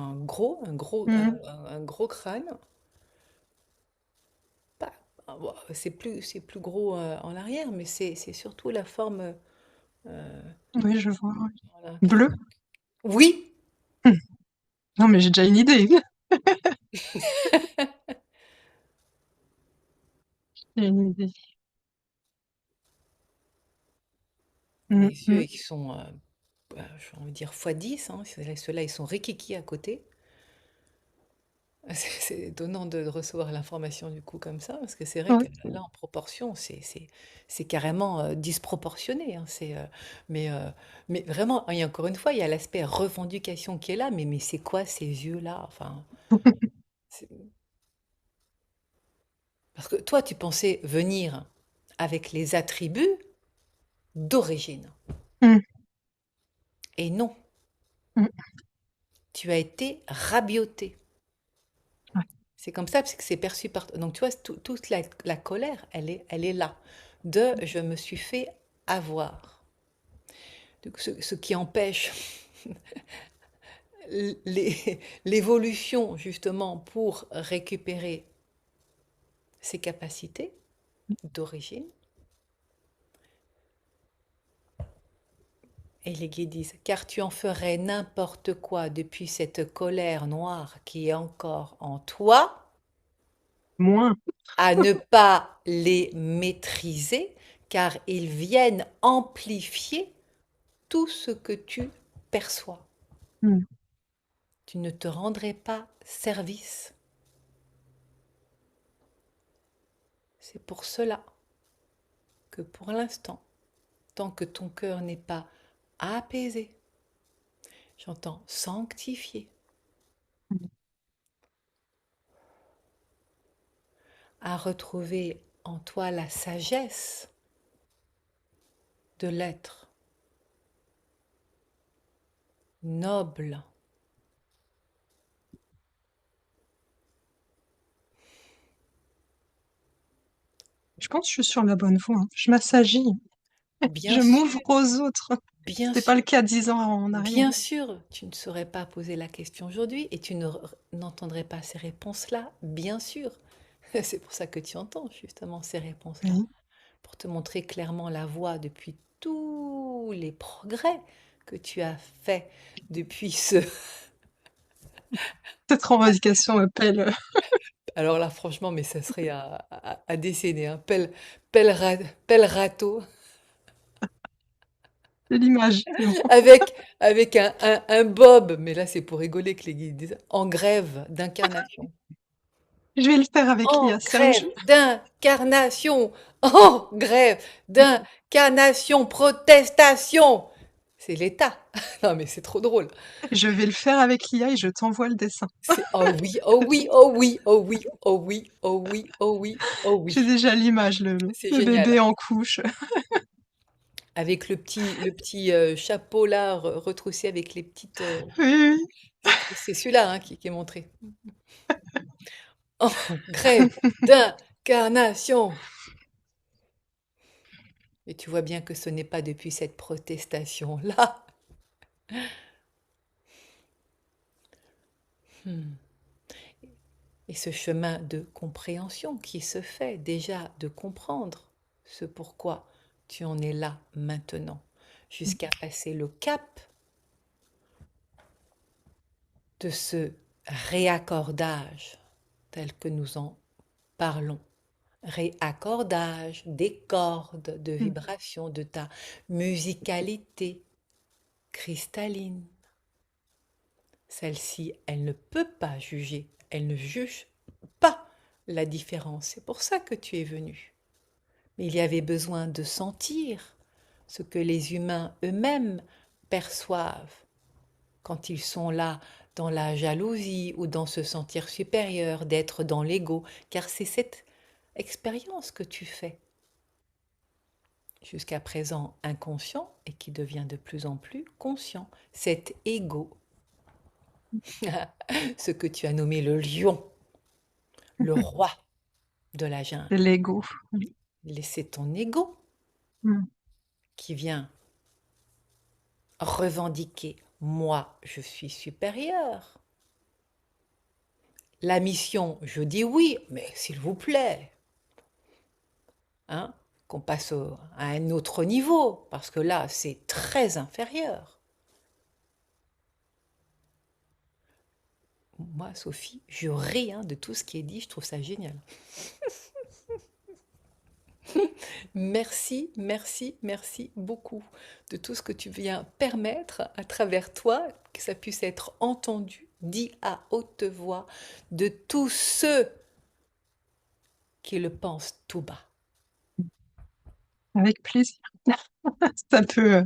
Mhm. un gros crâne. Pas bon, c'est plus gros, en arrière, mais c'est surtout la forme, Oui, je vois. Ouais. voilà, Bleu. oui! Mhm. Non, mais j'ai déjà une idée. J'ai une idée. Les Mhm, yeux, mhm. ils sont, j'ai envie de dire fois 10, hein, ceux-là, ils sont rikiki à côté. C'est étonnant de recevoir l'information du coup comme ça, parce que c'est vrai que Oui. là, en proportion, c'est carrément disproportionné, hein, mais vraiment, et encore une fois, il y a l'aspect revendication qui est là, mais c'est quoi ces yeux-là? Enfin, c'est- parce que toi, tu pensais venir avec les attributs d'origine. Mm, Et non, mm, tu as été rabioté. ouais. C'est comme ça, parce que c'est perçu par... Donc tu vois, toute la colère, elle est là. De je me suis fait avoir. Donc, ce qui empêche l'évolution justement pour récupérer ses capacités d'origine. Et les guides disent, car tu en ferais n'importe quoi depuis cette colère noire qui est encore en toi, Moins. à ne pas les maîtriser, car ils viennent amplifier tout ce que tu perçois. Mm. Tu ne te rendrais pas service. C'est pour cela que pour l'instant, tant que ton cœur n'est pas apaisé, j'entends sanctifié, à retrouver en toi la sagesse de l'être noble. Je pense que je suis sur la bonne voie, hein. Je m'assagis. Bien Je m'ouvre sûr, aux autres. bien C'était pas sûr, le cas 10 ans en arrière. bien sûr, tu ne saurais pas poser la question aujourd'hui et tu n'entendrais pas ces réponses-là, bien sûr. C'est pour ça que tu entends justement ces réponses-là, Oui. pour te montrer clairement la voie depuis tous les progrès que tu as fait depuis ce... Cette revendication appelle Alors là, franchement, mais ça serait à décéder, hein. Pelle, pelle râteau, l'image. C'est bon. avec un bob, mais là c'est pour rigoler que les guides disent, en grève d'incarnation. Je vais le faire avec En l'IA, c'est un grève jeu. d'incarnation, en grève d'incarnation, protestation. C'est l'État. Non mais c'est trop drôle. Je vais le faire avec l'IA et je t'envoie le dessin. C'est oh oui, oh oui, oh oui, oh oui, oh oui, oh oui, oh oui, oh J'ai oui. déjà l'image, C'est le génial. bébé en couche. Avec le petit chapeau là retroussé avec les petites. Oui, oui, C'est celui-là hein, qui est montré. En grève d'incarnation. Et tu vois bien que ce n'est pas depuis cette protestation-là. Hmm. Et ce chemin de compréhension qui se fait déjà de comprendre ce pourquoi tu en es là maintenant, oui. jusqu'à passer le cap de ce réaccordage tel que nous en parlons. Réaccordage des cordes de Mm. vibration de ta musicalité cristalline. Celle-ci, elle ne peut pas juger, elle ne juge pas la différence. C'est pour ça que tu es venu. Mais il y avait besoin de sentir ce que les humains eux-mêmes perçoivent quand ils sont là dans la jalousie ou dans se sentir supérieur, d'être dans l'ego, car c'est cette expérience que tu fais jusqu'à présent inconscient et qui devient de plus en plus conscient. Cet ego, ce que tu as nommé le lion, le roi de la C'est jungle, l'ego. c'est ton ego Mm. qui vient revendiquer moi, je suis supérieur. La mission, je dis oui, mais s'il vous plaît, hein, qu'on passe à un autre niveau, parce que là, c'est très inférieur. Moi, Sophie, je ris hein, de tout ce qui est dit, je trouve ça génial. Merci, merci, merci beaucoup de tout ce que tu viens permettre à travers toi, que ça puisse être entendu dis à haute voix de tous ceux qui le pensent tout bas. Avec plaisir. Ça peut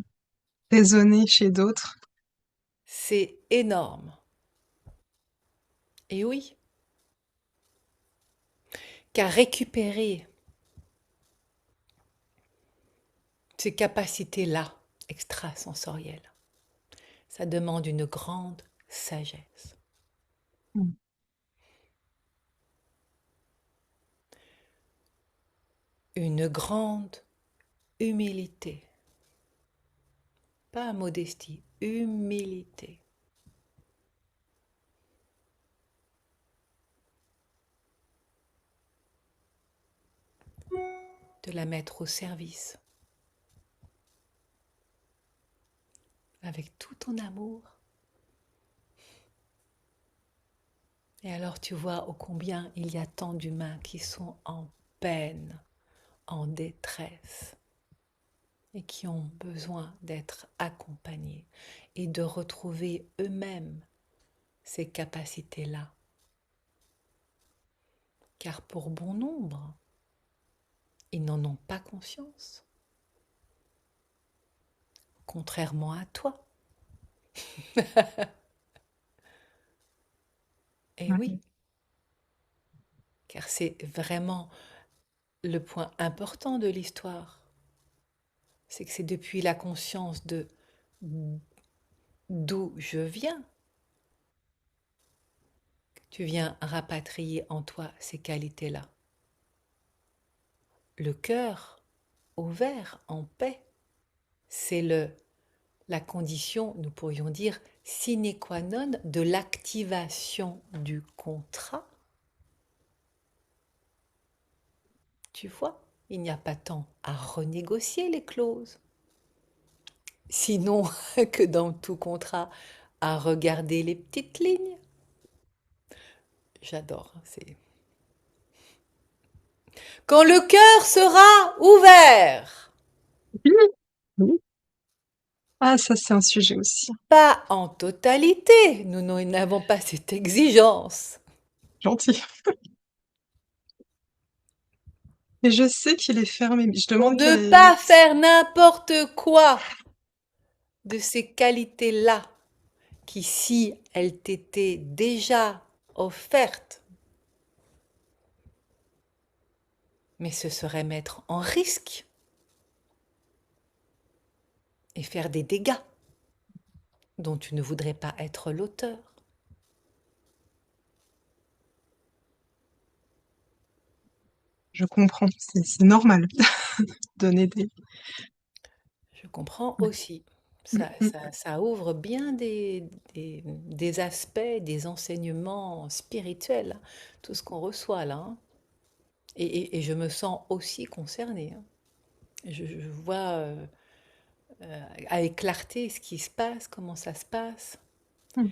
résonner chez d'autres. C'est énorme. Et oui, car récupérer ces capacités-là extrasensorielles, ça demande une grande sagesse. Mm. Une grande humilité. Pas modestie, humilité. De la mettre au service. Avec tout ton amour. Et alors tu vois ô combien il y a tant d'humains qui sont en peine, en détresse, et qui ont besoin d'être accompagnés et de retrouver eux-mêmes ces capacités-là. Car pour bon nombre, ils n'en ont pas conscience, contrairement à toi. Et Ouais. oui, car c'est vraiment le point important de l'histoire. C'est que c'est depuis la conscience de d'où je viens que tu viens rapatrier en toi ces qualités-là. Le cœur ouvert, en paix, c'est la condition, nous pourrions dire, sine qua non de l'activation du contrat. Tu vois, il n'y a pas tant à renégocier les clauses. Sinon que dans tout contrat, à regarder les petites lignes. J'adore, c'est... Quand le cœur sera ouvert, Oui, oui. Ah, ça, c'est un sujet aussi. pas en totalité, nous n'avons pas cette exigence. Gentil. Mais je sais qu'il est fermé, mais je Pour demande quelle ne est... pas faire n'importe quoi de ces qualités-là, qui si elles t'étaient déjà offertes, mais ce serait mettre en risque et faire des dégâts dont tu ne voudrais pas être l'auteur. Je comprends, c'est normal de donner des... Je comprends Ouais. aussi. Mm, mm. Ça ouvre bien des aspects, des enseignements spirituels, hein, tout ce qu'on reçoit là, hein. Et je me sens aussi concernée, hein. Je vois avec clarté ce qui se passe, comment ça se passe. Mm.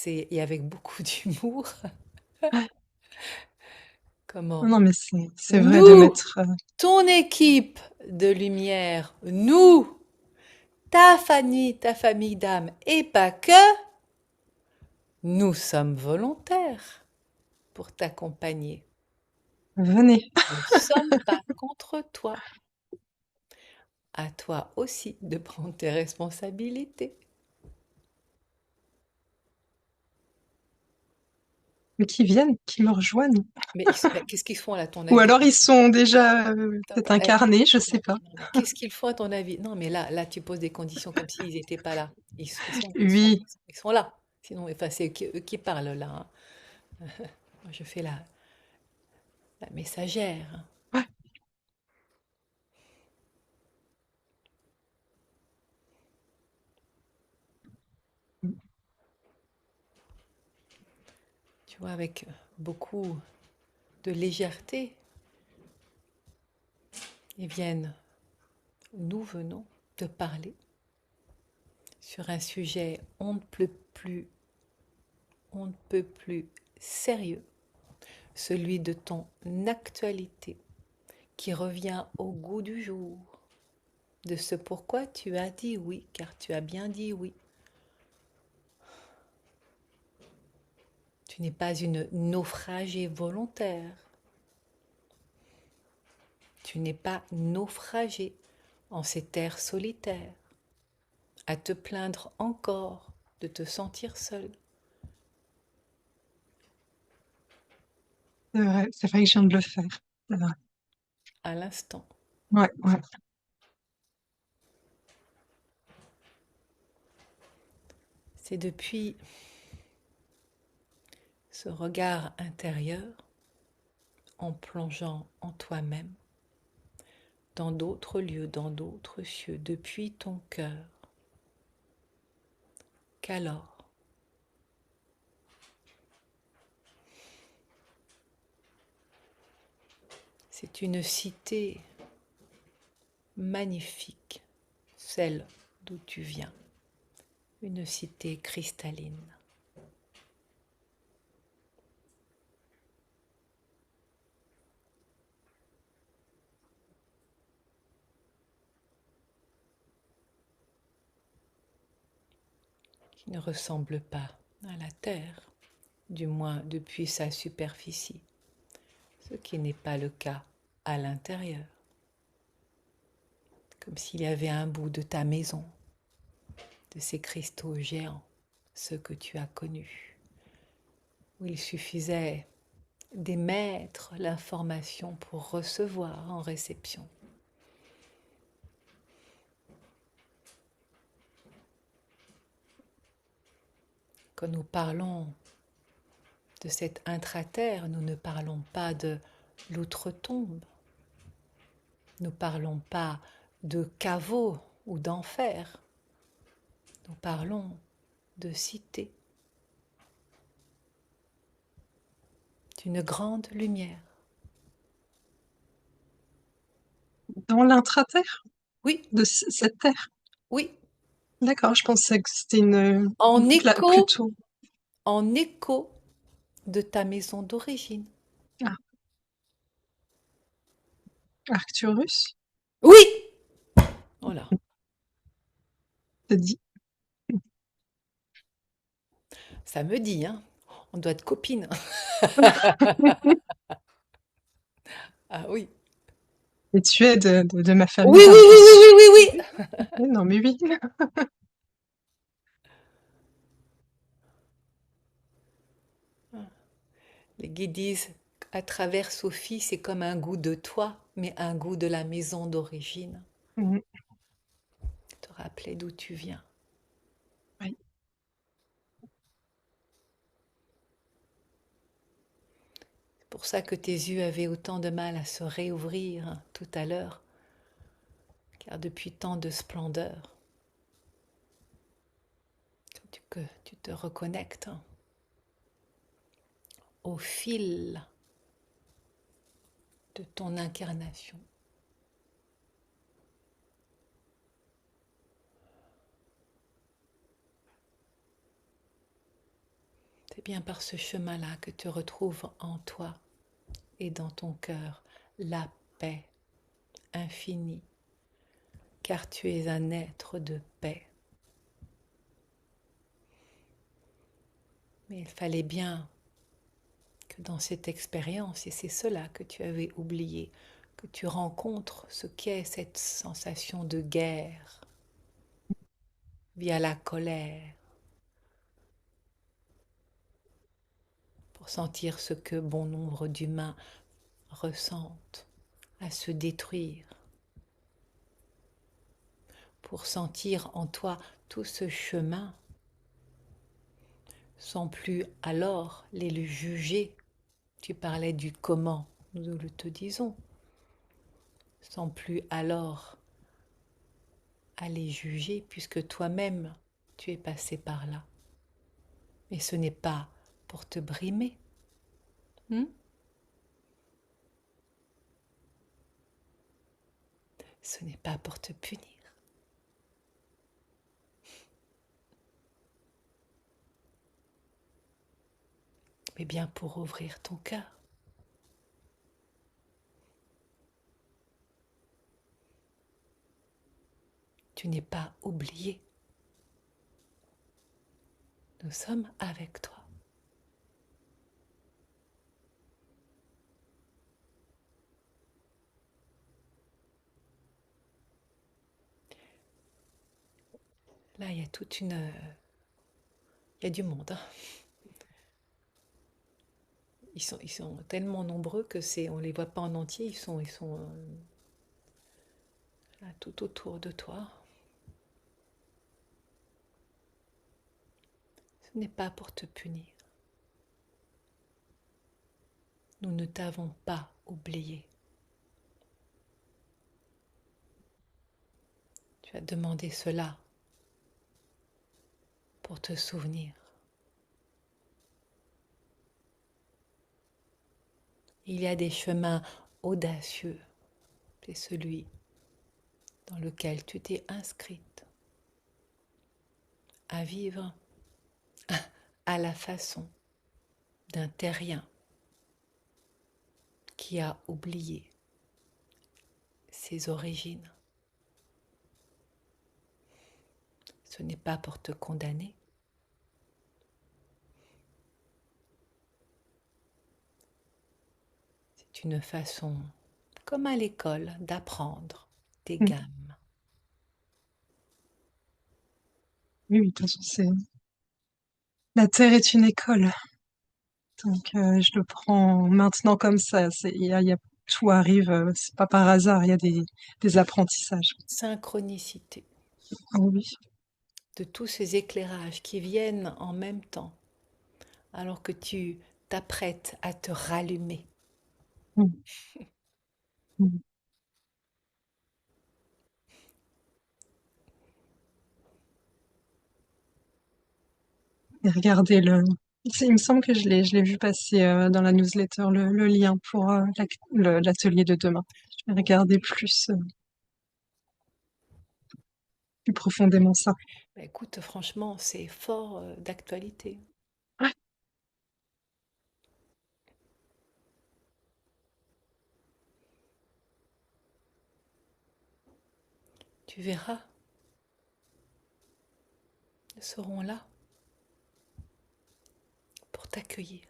Et avec beaucoup d'humour. Ouais. Non, Comment non, mais c'est vrai de nous, mettre... ton équipe de lumière, nous, ta famille d'âme, et pas que, nous sommes volontaires pour t'accompagner. venez. Nous ne sommes pas contre toi. À toi aussi de prendre tes responsabilités. Mais qui viennent, qui me rejoignent. Mais qu'est-ce qu'ils font à ton Ou avis? alors ils sont déjà peut-être Attends, incarnés, je sais non, pas. non, mais qu'est-ce qu'ils font à ton avis? Non, mais là, tu poses des conditions comme s'ils n'étaient pas là. Oui. Ils sont là. Sinon, enfin, c'est eux qui parlent là, hein. Moi, je fais la messagère, hein. Ouais. Tu vois, avec beaucoup de légèreté, ils viennent, nous venons de parler sur un sujet on ne peut plus sérieux, celui de ton actualité qui revient au goût du jour, de ce pourquoi tu as dit oui, car tu as bien dit oui. Tu n'es pas une naufragée volontaire. Tu n'es pas naufragé en ces terres solitaires, à te plaindre encore de te sentir seul. C'est vrai que je viens de le faire. C'est vrai. À l'instant. Ouais, ouais. C'est depuis ce regard intérieur, en plongeant en toi-même, dans d'autres lieux, dans d'autres cieux, depuis ton cœur, qu'alors c'est une cité magnifique, celle d'où tu viens, une cité cristalline. Qui ne ressemble pas à la terre, du moins depuis sa superficie, ce qui n'est pas le cas à l'intérieur, comme s'il y avait un bout de ta maison, de ces cristaux géants, ceux que tu as connus, où il suffisait d'émettre l'information pour recevoir en réception. Quand nous parlons de cette intra-terre, nous ne parlons pas de l'outre-tombe, nous ne parlons pas de caveau ou d'enfer, nous parlons de cité, d'une grande lumière. Dans l'intra-terre Oui, de cette terre. oui, D'accord, je pensais que c'était en écho, plutôt en écho de ta maison d'origine. ah, Arcturus, Oui! Oh là, te dit. ça me dit, hein, on doit être copines. Ah oui. Et tu es de ma Oui, famille oui, oui, d'Arcturus. oui, oui, oui, oui. Non, mais oui. Les guides disent, à travers Sophie, c'est comme un goût de toi, mais un goût de la maison d'origine. Mhm. Te rappeler d'où tu viens. Oui. C'est pour ça que tes yeux avaient autant de mal à se réouvrir tout à l'heure, car depuis tant de splendeur, que tu te reconnectes au fil de ton incarnation. C'est bien par ce chemin-là que tu retrouves en toi et dans ton cœur la paix infinie, car tu es un être de paix. Mais il fallait bien que dans cette expérience, et c'est cela que tu avais oublié, que tu rencontres ce qu'est cette sensation de guerre via la colère, pour sentir ce que bon nombre d'humains ressentent, à se détruire, pour sentir en toi tout ce chemin, sans plus alors les juger. Tu parlais du comment, nous le te disons, sans plus alors à les juger, puisque toi-même tu es passé par là. Mais ce n'est pas pour te brimer. Ce n'est pas pour te punir. Mais bien pour ouvrir ton cœur. Tu n'es pas oublié. Nous sommes avec toi. Là, il y a il y a du monde, hein. Ils sont tellement nombreux que on les voit pas en entier. Ils sont là, tout autour de toi. Ce n'est pas pour te punir. Nous ne t'avons pas oublié. Tu as demandé cela pour te souvenir. Il y a des chemins audacieux. C'est celui dans lequel tu t'es inscrite à vivre à la façon d'un terrien qui a oublié ses origines. Ce n'est pas pour te condamner. C'est une façon, comme à l'école, d'apprendre des Mm. gammes. Oui, oui, de toute façon, la Terre est une école. Donc, je le prends maintenant comme ça. Tout arrive, c'est pas par hasard, il y a des apprentissages. Synchronicité Ah oui. de tous ces éclairages qui viennent en même temps, alors que tu t'apprêtes à te rallumer. Mm. Mm. Et regardez il me semble que je l'ai vu passer dans la newsletter le lien pour l'atelier de demain. Je vais regarder plus profondément ça. Bah, écoute, franchement, c'est fort d'actualité. Ouais. Tu verras, ils seront là pour t'accueillir.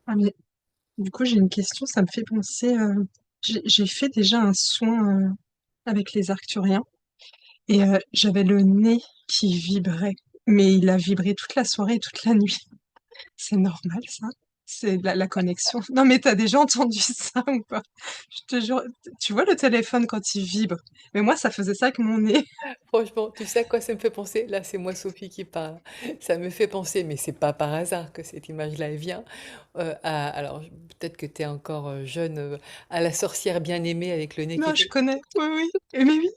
Ah, mais du coup, j'ai une question, ça me fait penser. J'ai fait déjà un soin avec les Arcturiens et j'avais le nez qui vibrait, mais il a vibré toute la soirée et toute la nuit. C'est normal, ça? C'est la connexion. Non, mais t'as déjà entendu ça ou pas? Je te jure, tu vois le téléphone quand il vibre? Mais moi, ça faisait ça avec mon nez. Franchement, tu sais à quoi ça me fait penser? Là, c'est moi, Sophie, qui parle. Ça me fait penser, mais c'est pas par hasard que cette image-là elle vient. Alors, peut-être que tu es encore jeune, à la sorcière bien-aimée avec le nez qui Non, je fait. connais. Oui, oui. Mais oui.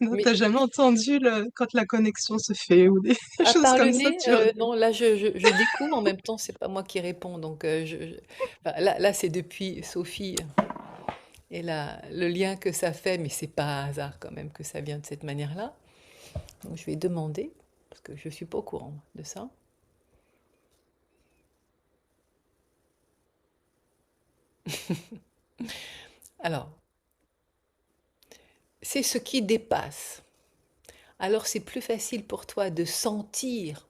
Non, Mais t'as jamais entendu quand la connexion se fait ou des à choses part le comme ça, nez, tu rigoles. non, là, je découvre en même temps, c'est pas moi qui réponds. Donc, enfin, là, c'est depuis Sophie et le lien que ça fait, mais c'est pas un hasard quand même que ça vient de cette manière-là. Donc, je vais demander, parce que je suis pas au courant de ça. Alors, c'est ce qui dépasse. Alors c'est plus facile pour toi de sentir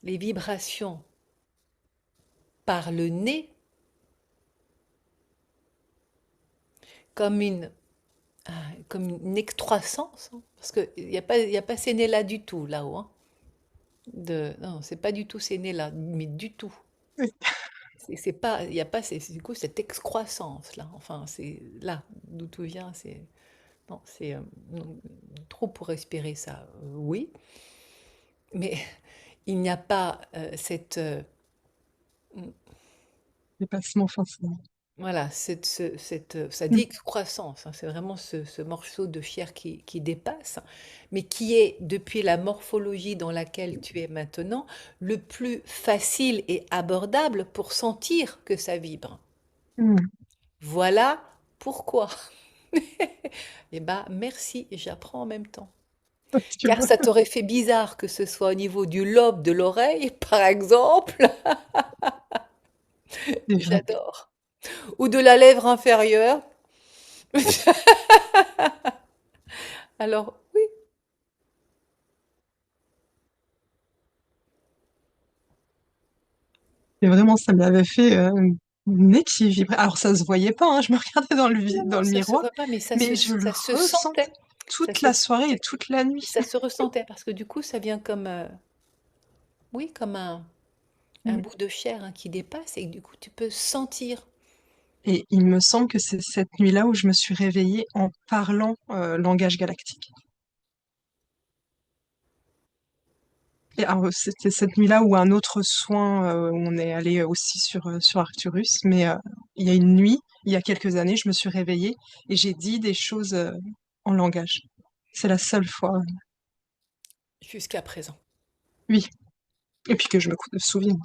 les vibrations par le nez comme ah, comme une excroissance, hein, parce qu'il y a pas ces nez-là du tout là-haut, hein. Non, c'est pas du tout ces nez-là, mais du tout. Oui. C'est pas, il y a pas du coup cette excroissance-là. Enfin, c'est là d'où tout vient. C'est non, c'est non, trop pour respirer ça. Oui, mais il n'y a pas Dépassement, enfin, voilà, ça Mm. dit excroissance, hein, c'est vraiment ce morceau de chair qui dépasse, mais qui est, depuis la morphologie dans laquelle tu es maintenant, le plus facile et abordable pour sentir que ça vibre. Mm. Voilà pourquoi. Eh ben, merci, j'apprends en même temps. Tu Car vois, ça t'aurait fait bizarre que ce soit au niveau du lobe de l'oreille, par exemple. c'est vrai. J'adore. Ou de la lèvre inférieure. Alors, oui. Et vraiment, ça me l'avait fait. mon nez qui vibrait. Alors ça se voyait pas, hein, je me regardais dans Non, dans non, le ça se miroir, voit pas, mais mais je le ça se ressentais sentait. Ça toute se la soirée et sentait. toute la nuit. Ça se ressentait parce que du coup, ça vient comme, oui, comme un Mmh. bout de chair hein, qui dépasse et du coup, tu peux sentir. Et il me semble que c'est cette nuit-là où je me suis réveillée en parlant, langage galactique. Et alors, c'était cette nuit-là ou un autre soin, où on est allé aussi sur Arcturus, mais il y a une nuit, il y a quelques années, je me suis réveillée et j'ai dit des choses, en langage. C'est la seule fois, Jusqu'à présent. oui, et puis que je me souvienne.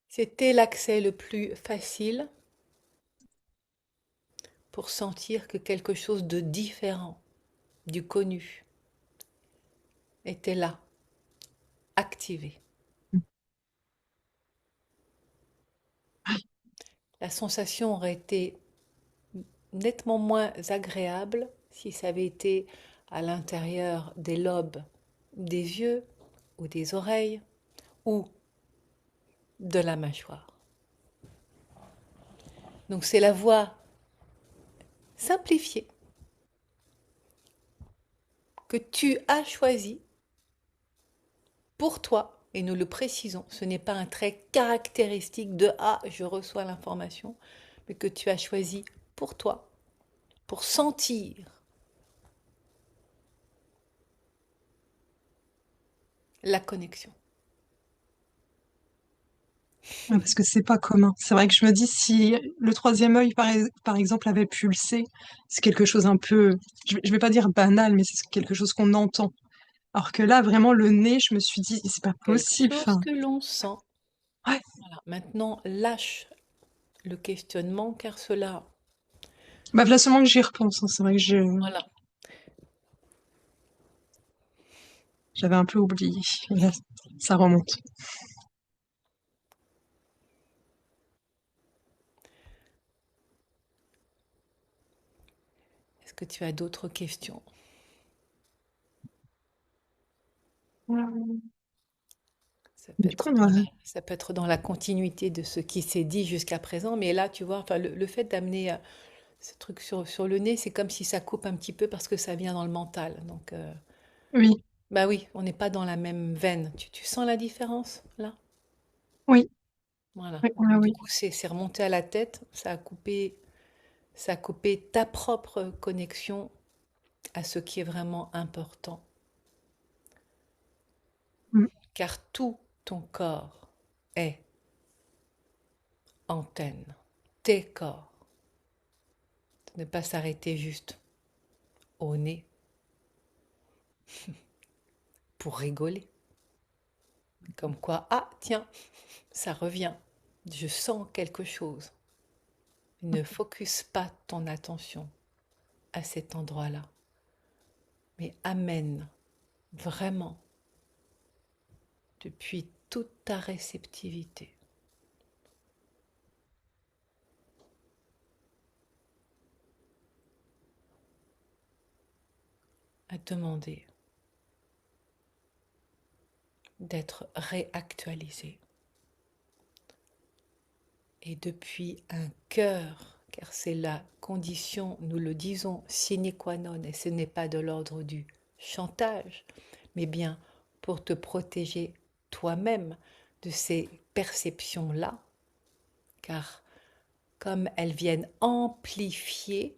C'était l'accès le plus facile pour sentir que quelque chose de différent du connu était là, activé. La sensation aurait été nettement moins agréable si ça avait été à l'intérieur des lobes des yeux ou des oreilles ou de la mâchoire. Donc c'est la voie simplifiée que tu as choisie pour toi, et nous le précisons, ce n'est pas un trait caractéristique de ah, je reçois l'information, mais que tu as choisi pour toi, pour sentir la connexion. Ouais, parce que c'est pas commun. C'est vrai que je me dis si le troisième œil, par exemple, avait pulsé, c'est quelque chose un peu, je vais pas dire banal, mais c'est quelque chose qu'on entend. Alors que là, vraiment, le nez, je me suis dit, c'est pas Quelque possible. chose Enfin, que l'on sent. ouais. Voilà. Maintenant, lâche le questionnement car cela, Bah, là seulement que j'y repense, hein. C'est vrai que voilà. j'avais un peu oublié. Et là, ça remonte. Est-ce que tu as d'autres questions? Du coup, voilà. Ça peut être dans la continuité de ce qui s'est dit jusqu'à présent, mais là, tu vois, enfin, le fait d'amener ce truc sur le nez, c'est comme si ça coupe un petit peu parce que ça vient dans le mental. Donc, Oui, bah oui, on n'est pas dans la même veine. Tu sens la différence là? oui, Voilà. oui, oui, Donc, du oui. coup, c'est remonté à la tête, ça a coupé ta propre connexion à ce qui est vraiment important. Mm. Car tout ton corps est antenne. Tes corps. Ne pas s'arrêter juste au nez pour rigoler. Comme quoi, ah tiens, ça revient. Je sens quelque chose. Ne focus pas ton attention à cet endroit-là, mais amène vraiment depuis toute ta réceptivité à demander d'être réactualisé. Et depuis un cœur, car c'est la condition, nous le disons, sine qua non, et ce n'est pas de l'ordre du chantage, mais bien pour te protéger toi-même de ces perceptions-là, car comme elles viennent amplifier,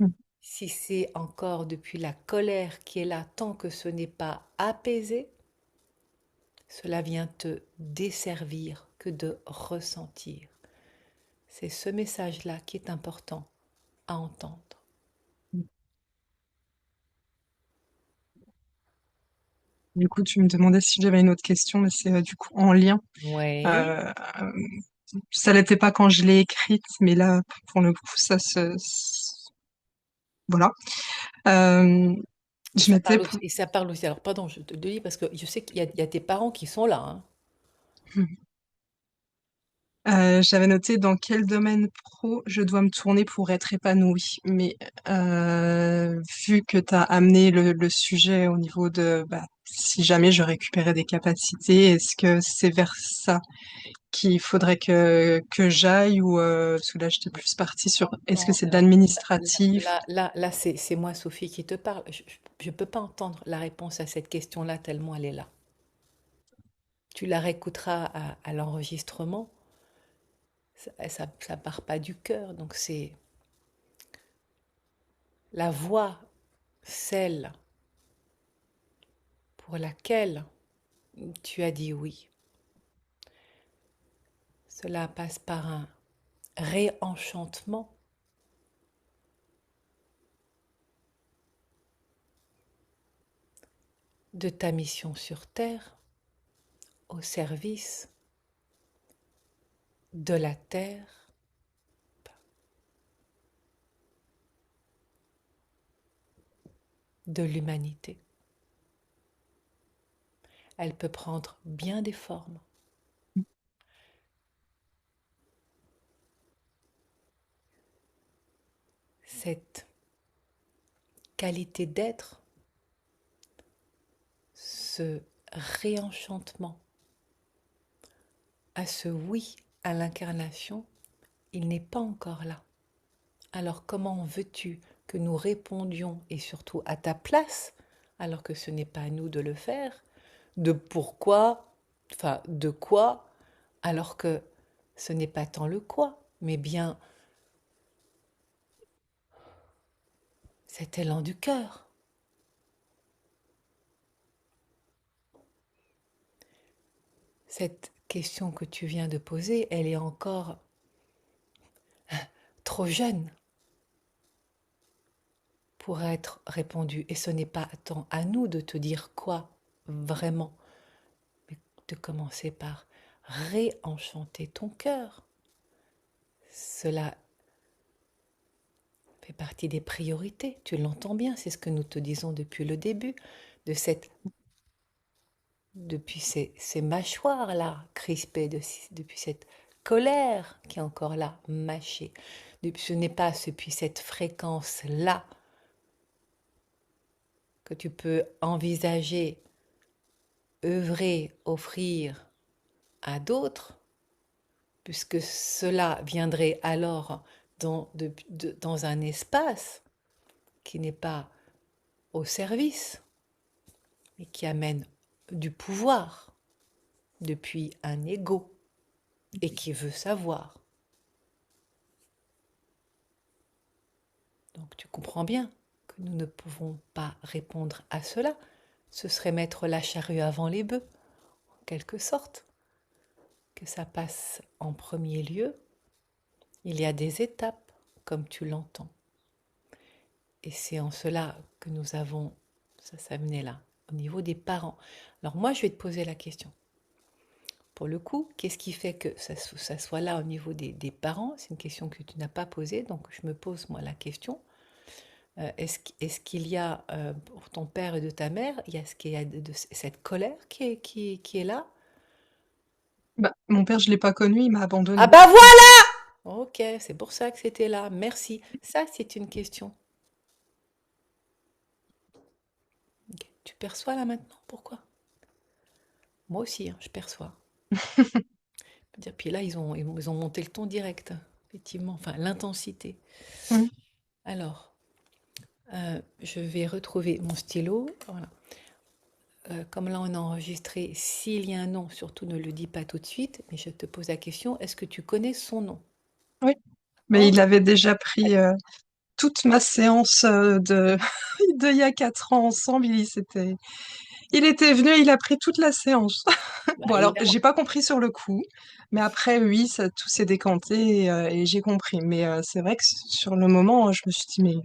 Mm. si c'est encore depuis la colère qui est là, tant que ce n'est pas apaisé, cela vient te desservir que de ressentir. C'est ce message-là qui est important à entendre. Du coup, tu me demandais si j'avais une autre question, mais c'est du coup en lien. Oui, Euh, Ça l'était pas quand je l'ai écrite, mais là, pour le coup, voilà. Euh, je m'étais, et ça parle aussi. Alors, pardon, je te le dis parce que je sais il y a tes parents qui sont là, hein. J'avais noté dans quel domaine pro je dois me tourner pour être épanouie. Mais vu que tu as amené le sujet au niveau de bah, si jamais je récupérais des capacités, est-ce que c'est vers ça qu'il faudrait que j'aille ou parce que là j'étais plus partie sur est-ce que Non, c'est de l'administratif? là, c'est moi, Sophie, qui te parle. Je ne peux pas entendre la réponse à cette question-là tellement elle est là. Tu la réécouteras à l'enregistrement. Ça part pas du cœur, donc c'est la voix, celle pour laquelle tu as dit oui. Cela passe par un réenchantement de ta mission sur Terre au service de la Terre, de l'humanité. Elle peut prendre bien des formes. Cette qualité d'être, ce réenchantement à ce oui à l'incarnation, il n'est pas encore là. Alors comment veux-tu que nous répondions, et surtout à ta place, alors que ce n'est pas à nous de le faire, de pourquoi, enfin de quoi, alors que ce n'est pas tant le quoi, mais bien cet élan du cœur. Cette question que tu viens de poser, elle est encore trop jeune pour être répondue. Et ce n'est pas tant à nous de te dire quoi vraiment, mais de commencer par réenchanter ton cœur. Cela fait partie des priorités. Tu l'entends bien, c'est ce que nous te disons depuis le début, de cette, depuis ces mâchoires-là crispées, depuis cette colère qui est encore là, mâchée. Ce n'est pas depuis cette fréquence-là que tu peux envisager, œuvrer, offrir à d'autres, puisque cela viendrait alors dans un espace qui n'est pas au service, mais qui amène du pouvoir depuis un ego et qui veut savoir. Donc tu comprends bien que nous ne pouvons pas répondre à cela. Ce serait mettre la charrue avant les bœufs, en quelque sorte. Que ça passe en premier lieu, il y a des étapes, comme tu l'entends. Et c'est en cela que nous avons, ça venait là, au niveau des parents. Alors moi, je vais te poser la question. Pour le coup, qu'est-ce qui fait que ça soit là au niveau des parents? C'est une question que tu n'as pas posée, donc je me pose moi la question. Est-ce qu'il y a, pour ton père et de ta mère, est-ce qu'il y a de cette colère qui est là? Bah, mon père, je l'ai pas connu, il m'a Ah abandonnée. bah voilà! Ok, c'est pour ça que c'était là. Merci. Ça, c'est une question. Ok. Tu perçois là maintenant? Pourquoi? Moi aussi, hein, je perçois. Puis là, ils ont monté le ton direct, effectivement. Enfin, l'intensité. Mm. Alors, je vais retrouver mon stylo. Voilà. Comme là, on a enregistré, s'il y a un nom, surtout ne le dis pas tout de suite, mais je te pose la question, est-ce que tu connais son nom? Oui, mais Oh, il avait déjà pris toute ma séance de il y a 4 ans ensemble. Il était venu, il a pris toute la séance. bah, Bon, alors, il a- j'ai pas compris sur le coup, mais après, oui, ça, tout s'est décanté et j'ai compris. Mais c'est vrai que sur le moment, je me suis dit, mais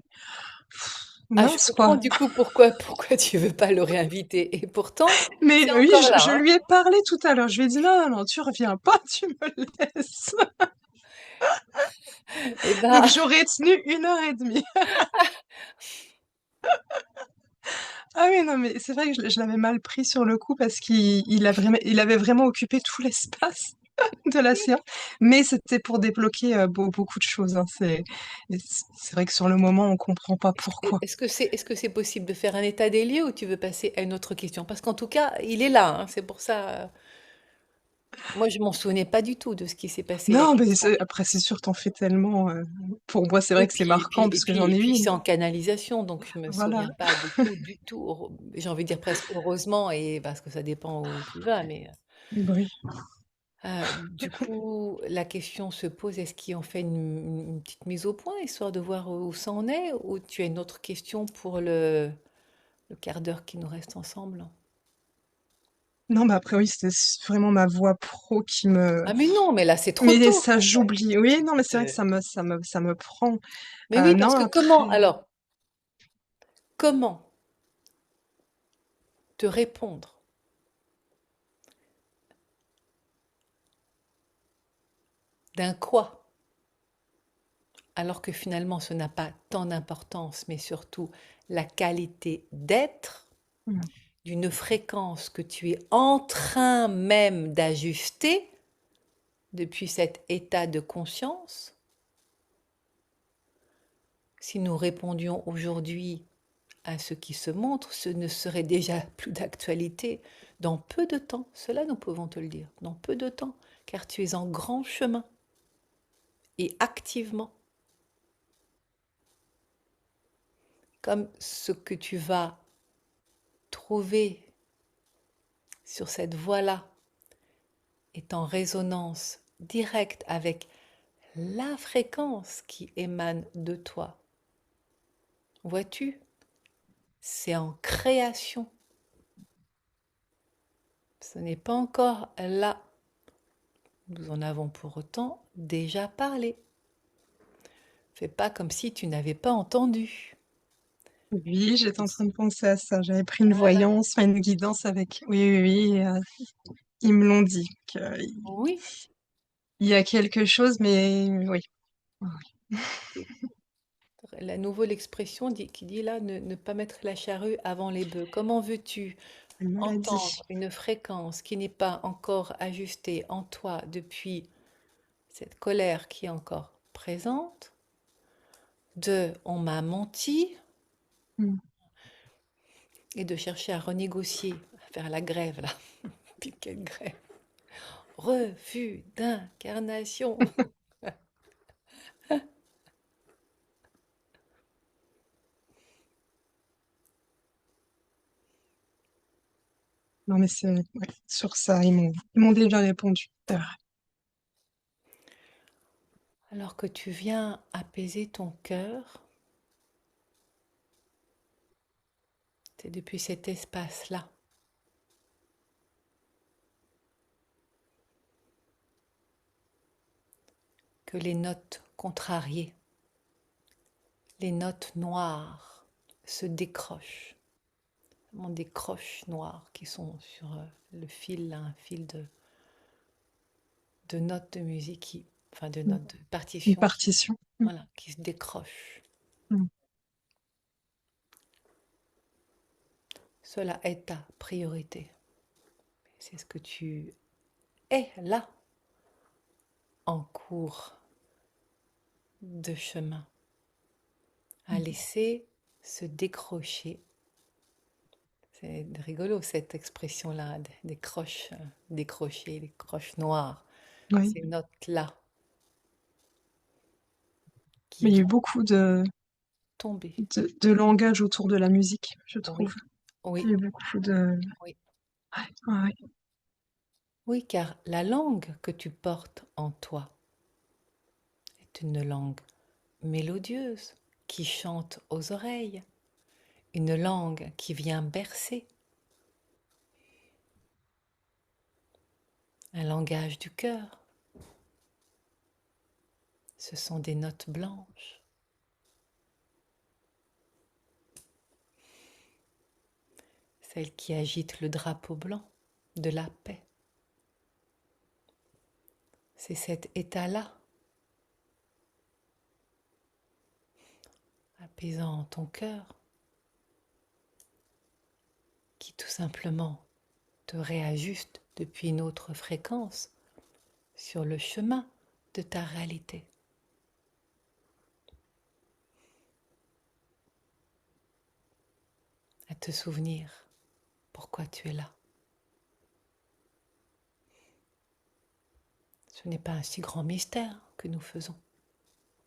Ah, je mince, comprends quoi. du coup pourquoi tu veux pas le réinviter. Et pourtant, Mais c'est oui, encore là, je hein. lui ai parlé tout à l'heure. Je lui ai dit, non, non, non, tu reviens pas, tu me laisses. Eh Donc, ben, j'aurais tenu 1 heure et demie. Ah oui, non, mais c'est vrai que je l'avais mal pris sur le coup parce il avait vraiment occupé tout l'espace. de la séance. Mais c'était pour débloquer beaucoup de choses, hein. C'est vrai que sur le moment, on comprend pas pourquoi. Est-ce que c'est possible de faire un état des lieux ou tu veux passer à une autre question? Parce qu'en tout cas, il est là, hein, c'est pour ça. Moi, je m'en souvenais pas du tout de ce qui s'est passé il y a Non, mais 4 ans. après, c'est sûr, t'en fais tellement. Pour moi, c'est Oui, vrai que c'est marquant parce que j'en ai eu puis une. c'est en canalisation, donc je me Voilà. souviens pas du tout. J'ai envie de dire presque heureusement, et parce que ça dépend où tu vas, mais Du bruit. du coup, la question se pose, est-ce qu'on fait une petite mise au point, histoire de voir où ça en est, ou tu as une autre question pour le quart d'heure qui nous reste ensemble? Non, mais après, oui, c'était vraiment ma voix pro qui me. Ah mais non, mais là c'est trop Mais tôt. ça, j'oublie. Oui, non, mais c'est vrai que Euh, ça me prend. Mais oui, parce Non, que comment, après. alors, comment te répondre d'un quoi, alors que finalement ce n'a pas tant d'importance, mais surtout la qualité d'être, Mm. d'une fréquence que tu es en train même d'ajuster depuis cet état de conscience. Si nous répondions aujourd'hui à ce qui se montre, ce ne serait déjà plus d'actualité dans peu de temps. Cela, nous pouvons te le dire, dans peu de temps, car tu es en grand chemin et activement, comme ce que tu vas trouver sur cette voie-là est en résonance directe avec la fréquence qui émane de toi. Vois-tu, c'est en création. Ce n'est pas encore là. Nous en avons pour autant déjà parlé. Fais pas comme si tu n'avais pas entendu. Oui, j'étais en train de penser à ça. J'avais pris une Voilà. voyance, enfin une guidance avec. Oui, oui, oui. Ils me l'ont dit qu'il Oui. y a quelque chose, mais oui. La nouvelle expression qui dit là ne pas mettre la charrue avant les bœufs. Comment veux-tu Une maladie. entendre une fréquence qui n'est pas encore ajustée en toi depuis cette colère qui est encore présente, de on m'a menti, Mm. et de chercher à renégocier, à faire la grève là. Puis quelle grève? Refus d'incarnation. Non, mais c'est ouais, sur ça, ils m'ont déjà répondu. C'est vrai. Alors que tu viens apaiser ton cœur, c'est depuis cet espace-là que les notes contrariées, les notes noires se décrochent. Vraiment des croches noires qui sont sur le fil, là, un fil de notes de musique, enfin de Mm. notes de Une partition partition. Mm. voilà, qui se décrochent. Mm. Cela est ta priorité. C'est ce que tu es là, en cours de chemin, à Mm. laisser se décrocher. C'est rigolo cette expression-là, des croches décrochées, les croches noires, Oui. ces notes-là qui Mais il y a eu viennent beaucoup de, tomber. de langage autour de la musique, je trouve. Oui, Il y oui, a eu beaucoup de. oui. Ouais, ouais, Oui, car la langue que tu portes en toi est une langue mélodieuse qui chante aux oreilles, une langue qui vient bercer, un langage du cœur. Ce sont des notes blanches, celles qui agitent le drapeau blanc de la paix. C'est cet état-là, apaisant ton cœur, qui tout simplement te réajuste depuis une autre fréquence sur le chemin de ta réalité. À te souvenir pourquoi tu es là. Ce n'est pas un si grand mystère que nous faisons.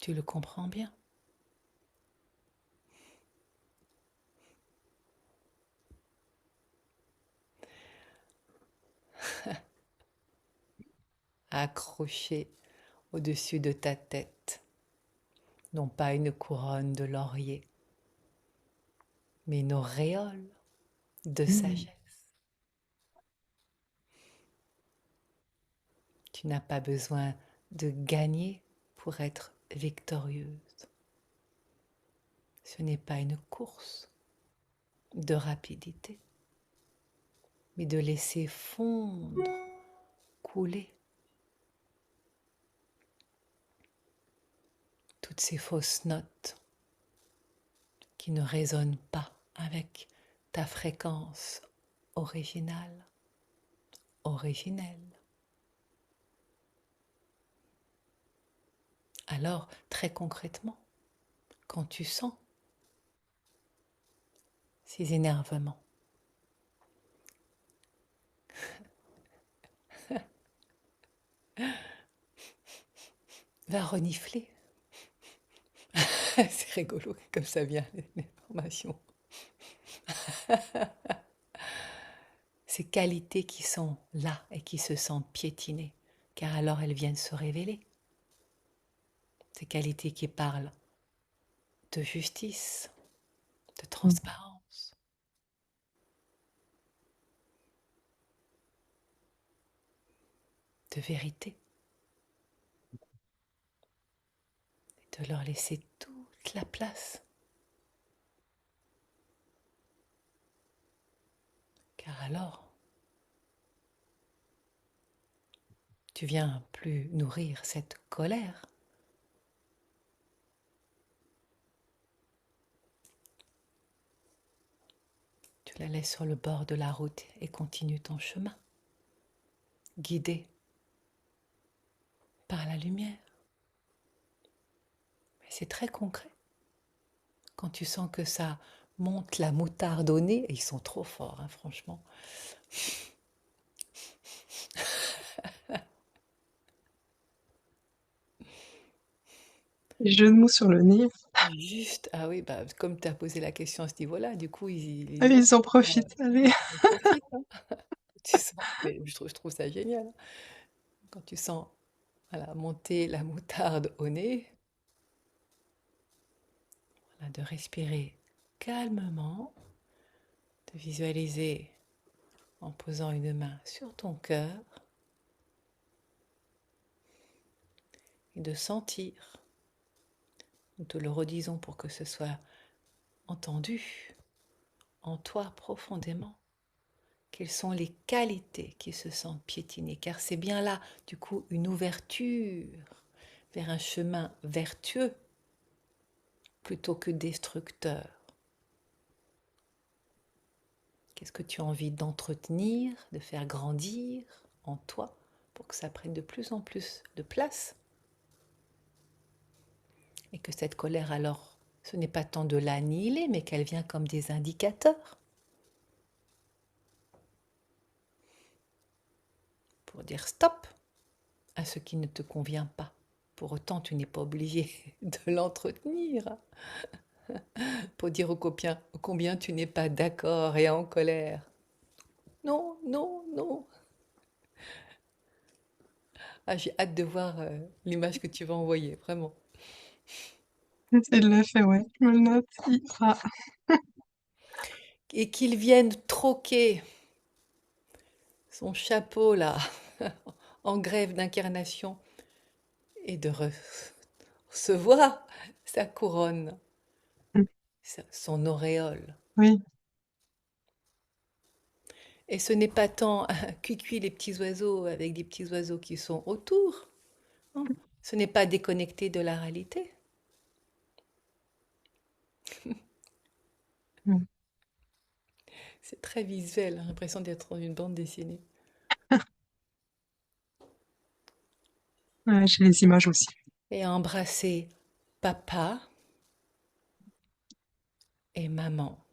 Tu le comprends bien. Accroché au-dessus de ta tête, non pas une couronne de laurier, mais une auréole de Mm. sagesse. Tu n'as pas besoin de gagner pour être victorieuse. Ce n'est pas une course de rapidité, mais de laisser fondre, couler toutes ces fausses notes qui ne résonnent pas avec ta fréquence originale, originelle. Alors, très concrètement, quand tu sens ces énervements, va renifler. C'est rigolo comme ça vient l'information. Ces qualités qui sont là et qui se sentent piétinées, car alors elles viennent se révéler. Ces qualités qui parlent de justice, de transparence, de vérité, et de leur laisser toute la place. Car alors, tu viens plus nourrir cette colère. Tu la laisses sur le bord de la route et continues ton chemin, guidé par la lumière. Mais c'est très concret. Quand tu sens que ça monte la moutarde au nez, et ils sont trop forts, hein, franchement. Les jeux de mots sur le nez. Juste, ah oui, bah, comme tu as posé la question à ce niveau-là, du coup, ils y Allez, vont. ils en Ouais, profitent. Allez. ils profitent, hein. Tu sens, mais je trouve ça génial, hein. Quand tu sens voilà, monter la moutarde au nez, voilà, de respirer calmement, de visualiser en posant une main sur ton cœur et de sentir, nous te le redisons pour que ce soit entendu en toi profondément, quelles sont les qualités qui se sentent piétinées, car c'est bien là, du coup, une ouverture vers un chemin vertueux plutôt que destructeur. Qu'est-ce que tu as envie d'entretenir, de faire grandir en toi pour que ça prenne de plus en plus de place et que cette colère alors, ce n'est pas tant de l'annihiler, mais qu'elle vient comme des indicateurs pour dire stop à ce qui ne te convient pas. Pour autant, tu n'es pas obligé de l'entretenir pour dire combien tu n'es pas d'accord et en colère. Non, non, non. Ah, j'ai hâte de voir l'image que tu vas envoyer, vraiment. J'essaie de le faire, ouais. Je me le note. Et qu'il vienne troquer son chapeau là, en grève d'incarnation, et de recevoir sa couronne, Mm. son auréole. Oui. Et ce n'est pas tant cuicui les petits oiseaux avec des petits oiseaux qui sont autour, hein. Ce n'est pas déconnecté de la réalité. Mm. C'est très visuel, hein, l'impression d'être dans une bande dessinée. Ouais, j'ai les images aussi. et embrasser papa et maman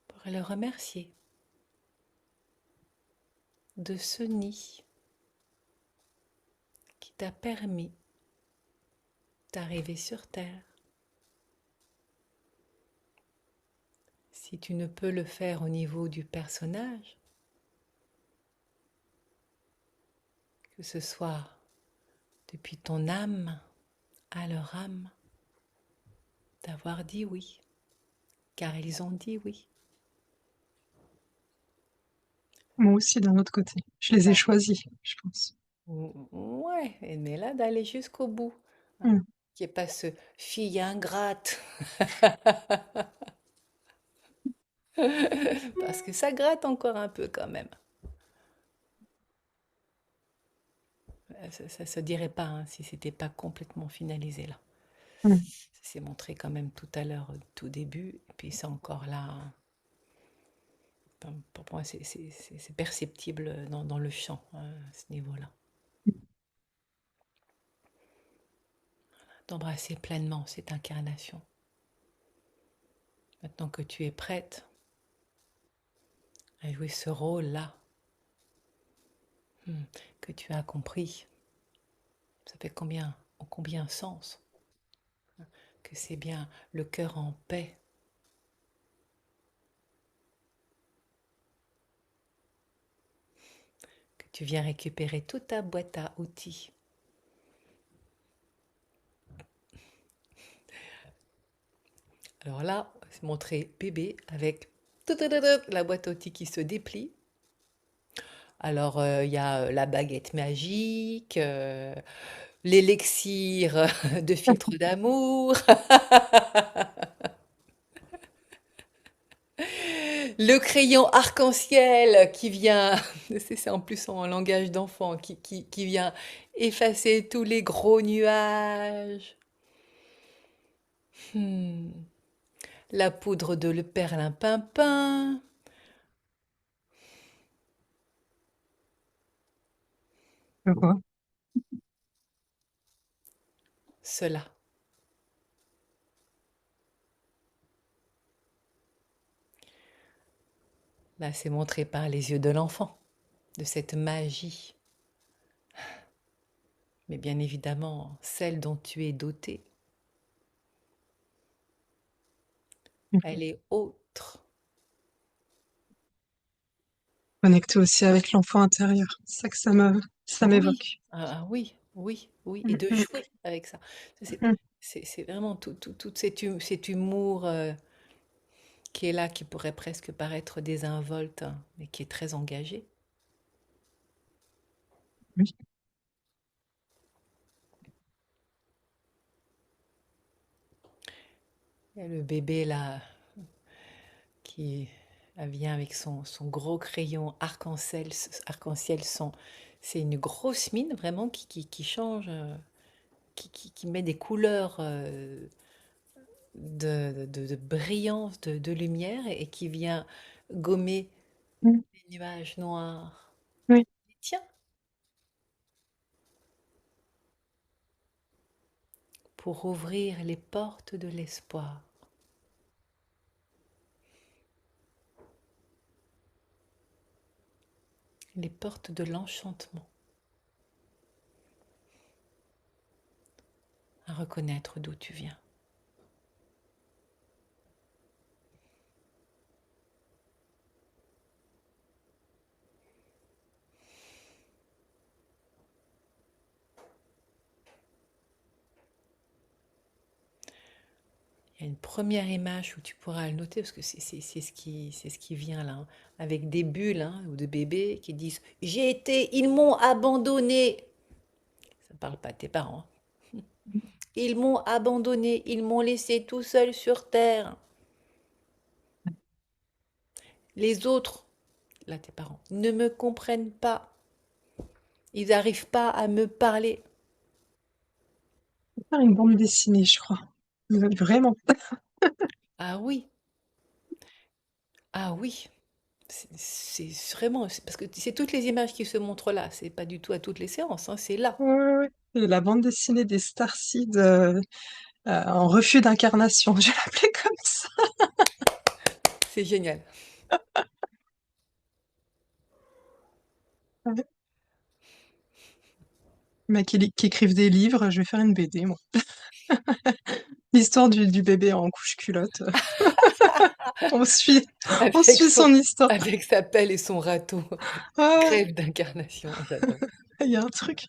pour le remercier de ce nid qui t'a permis d'arriver sur Terre. Si tu ne peux le faire au niveau du personnage, que ce soit depuis ton âme à leur âme, d'avoir dit oui, car ils ont dit oui. Moi aussi, d'un autre côté. Je les ai Là, choisis, je pense. ouais, mais là d'aller jusqu'au bout, hein, Mm. qu'il n'y ait pas ce fille ingrate, parce que ça gratte encore un peu quand même. Ça se dirait pas hein, si c'était pas complètement finalisé là. Mm. Ça s'est montré quand même tout à l'heure, tout début, et puis c'est encore là. Pour moi, c'est perceptible dans le chant, hein, à ce niveau-là. D'embrasser pleinement cette incarnation. Maintenant que tu es prête à jouer ce rôle-là, que tu as compris, ça fait combien sens que c'est bien le cœur en paix, que tu viens récupérer toute ta boîte à outils. Alors là, c'est montrer bébé avec la boîte à outils qui se déplie. Alors, il y a la baguette magique, l'élixir de filtre d'amour, le crayon arc-en-ciel qui vient, c'est en plus en langage d'enfant, qui vient effacer tous les gros nuages. Hmm. La poudre de le perlimpinpin. Je vois. Cela. Là, c'est montré par les yeux de l'enfant, de cette magie. Mais bien évidemment, celle dont tu es doté, Mm. elle est autre. Connecter aussi avec l'enfant intérieur. C'est ça que ça Oui, m'évoque. oui, oui, oui, et Mm, de mm, jouer avec ça. C'est mm. c'est vraiment tout cet humour qui est là, qui pourrait presque paraître désinvolte, hein, mais qui est très engagé. Oui. Et le bébé là, qui vient avec son gros crayon arc-en-ciel, c'est une grosse mine vraiment qui change, qui met des couleurs de brillance, de lumière et qui vient gommer Mm. les nuages noirs. Oui. Tiens, pour ouvrir les portes de l'espoir, les portes de l'enchantement, à reconnaître d'où tu viens. Il y a une première image où tu pourras le noter parce que c'est ce qui vient là, hein, avec des bulles hein, ou de bébés qui disent ils m'ont abandonné. Ça ne parle pas de tes parents, hein. Ils m'ont abandonné, ils m'ont laissé tout seul sur terre. Les autres, là tes parents, ne me comprennent pas. Ils n'arrivent pas à me parler. Faire une bande dessinée, je crois. Vraiment. Ah oui, ah oui. C'est vraiment, parce que c'est toutes les images qui se montrent là, c'est pas du tout à toutes les séances, hein, c'est là. Ouais, ouais, ouais. Et la bande dessinée des Starseed en refus d'incarnation, je vais l'appeler comme ça. C'est génial. Ouais. Mais qui écrivent des livres, je vais faire une BD, moi. L'histoire du bébé en couche culotte. On suit, on Avec suit son, son histoire. avec sa pelle et son râteau. Ah, Crève d'incarnation, j'adore. il y a un truc.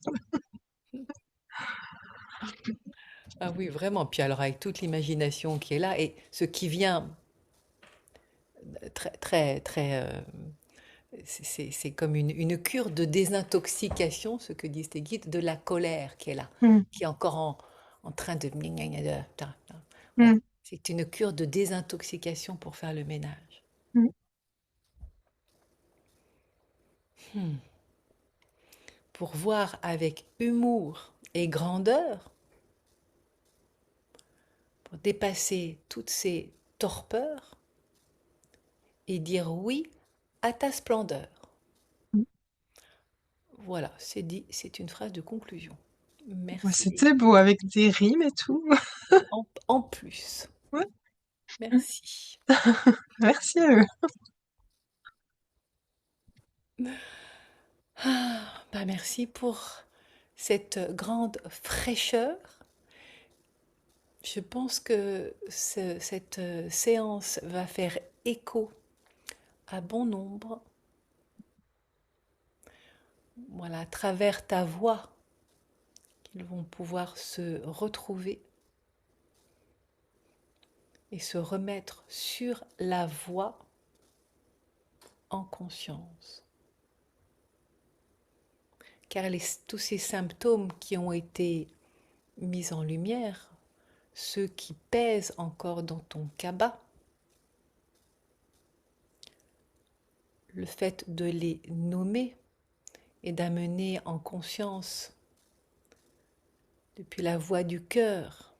Ah oui, vraiment. Puis alors avec toute l'imagination qui est là et ce qui vient très, très, très, c'est comme une cure de désintoxication, ce que disent tes guides, de la colère qui est là, Mm, qui est encore en train de... Voilà. mm, C'est une cure de désintoxication pour faire le ménage. mm. Hmm. Pour voir avec humour et grandeur, pour dépasser toutes ces torpeurs et dire oui à ta splendeur. Voilà, c'est dit, c'est une phrase de conclusion. Ouais, Merci les c'était beau avec des rimes et tout. en plus. Ouais. Mm. Merci. Merci à eux. Ah, bah merci pour cette grande fraîcheur. Je pense que cette séance va faire écho à bon nombre. Voilà, à travers ta voix, qu'ils vont pouvoir se retrouver et se remettre sur la voie en conscience. Car tous ces symptômes qui ont été mis en lumière, ceux qui pèsent encore dans ton cabas, le fait de les nommer et d'amener en conscience depuis la voix du cœur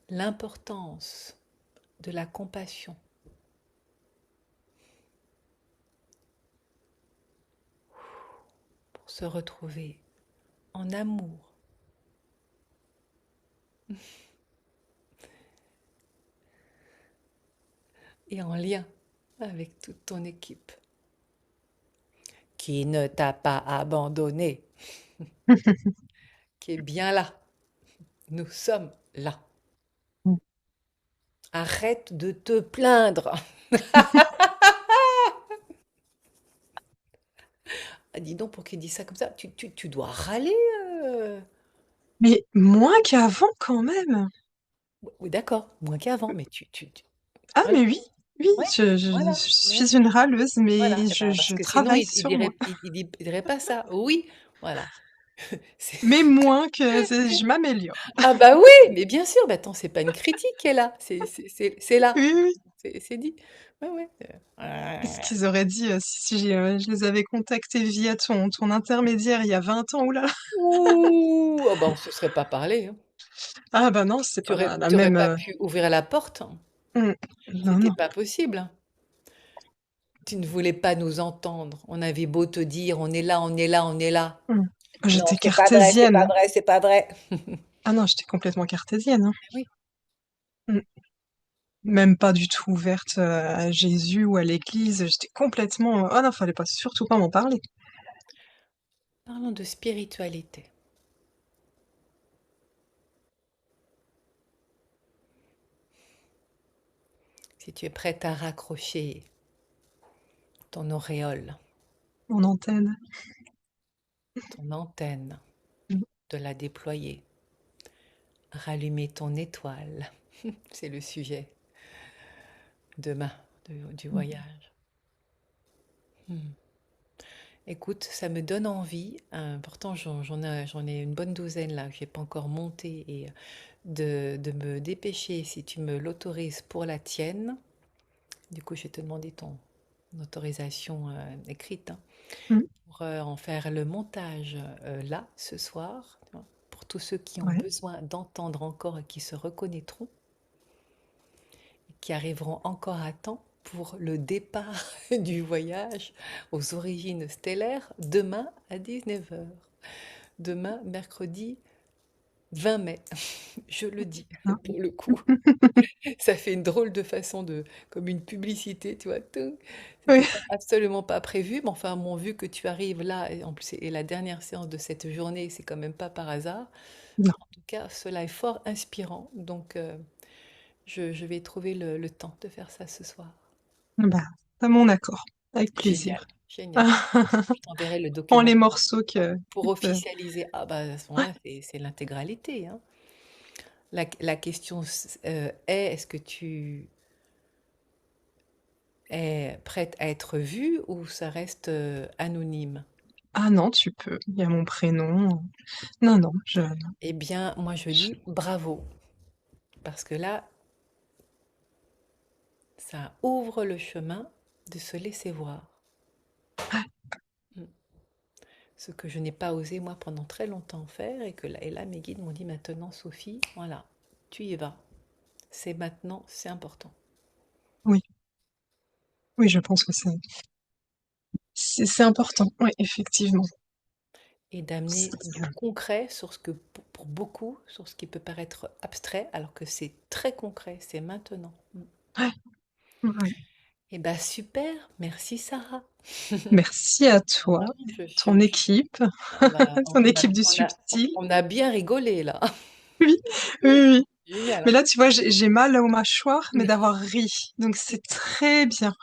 l'importance de la compassion pour se retrouver en amour et en lien avec toute ton équipe qui ne t'a pas abandonné, qui est bien là. Nous sommes là. Arrête de te plaindre. Ah, dis donc, pour qu'il dise ça comme ça, tu dois râler. euh. Mais moins qu'avant quand même. Oui, d'accord, moins qu'avant, mais Ah, voilà, mais oui, oui, ouais, je voilà, suis merci. une râleuse, Voilà, mais eh ben, parce je que sinon, travaille sur moi. il dirait pas ça. Oui, voilà. C'est- Mais moins que je m'améliore. Ah bah oui, mais bien sûr, bah attends, c'est pas une critique qui est là, c'est là, Oui, oui. c'est dit. Ouais, ouais. Ce qu'ils auraient dit si je les avais contactés via ton intermédiaire il y a 20 ans, oulala. Ouh, ah bah on se serait pas parlé, hein. Ah bah non, c'est pas la Tu aurais même. pas pu ouvrir la porte, hein. Mm. Non, C'était non. pas possible, hein. Tu ne voulais pas nous entendre. On avait beau te dire, on est là, on est là, on est là. Mm. Non, J'étais c'est pas vrai, c'est cartésienne, pas hein. vrai, c'est pas vrai. Ah non, j'étais complètement cartésienne, hein. Oui. Mm. Même pas du tout ouverte à Jésus ou à l'église. J'étais complètement. Oh non, fallait pas surtout pas m'en parler. Parlons de spiritualité. Si tu es prête à raccrocher ton auréole, Mon antenne. ton antenne, Mm. de la déployer, rallumer ton étoile, c'est le sujet demain du Mm. voyage. Hmm. Écoute, ça me donne envie. Pourtant, j'en ai une bonne douzaine là que j'ai pas encore monté et de me dépêcher si tu me l'autorises pour la tienne. Du coup, je vais te demander ton autorisation écrite, hein, Mm. pour en faire le montage là ce soir. Tu vois, pour tous ceux qui ont Ouais. besoin d'entendre encore et qui se reconnaîtront, qui arriveront encore à temps. pour le départ du voyage aux origines stellaires demain à 19 heures. Demain, mercredi 20 mai, je le dis Hein. pour le coup. Ça fait une drôle de façon de, comme une publicité, tu vois. Toum. Oui, C'était absolument pas prévu, mais enfin, bon, vu que tu arrives là, et en plus, c'est la dernière séance de cette journée, c'est quand même pas par hasard. non. En tout cas, cela est fort inspirant. Donc, je vais trouver le temps de faire ça ce soir. Bah, t'as mon accord, avec Génial, plaisir. génial. Je t'enverrai le Prends les document morceaux pour officialiser. Ah bah à ce moment-là, c'est l'intégralité, hein. La question est, est-ce que tu es prête à être vue ou ça reste anonyme? Ah non, tu peux, il y a mon prénom. Non, non, Eh bien, moi je dis bravo, parce que là, ça ouvre le chemin de se laisser voir. Mm. Ce que je n'ai pas osé moi pendant très longtemps faire et là mes guides m'ont dit maintenant Sophie, voilà, tu y vas. C'est maintenant, c'est important. oui, oui, je pense que c'est important, oui, effectivement. Et d'amener du concret sur ce que, pour beaucoup, sur ce qui peut paraître abstrait, alors que c'est très concret, c'est maintenant. Mm. Ouais, ouais. Eh ben super, merci Sarah. Merci à toi, Vraiment, ton équipe, ah bah, ton équipe du subtil. on a bien rigolé là. Oui, oui, oui. Génial, Mais hein. là, tu vois, j'ai mal aux mâchoires, mais d'avoir ri. Donc c'est très bien.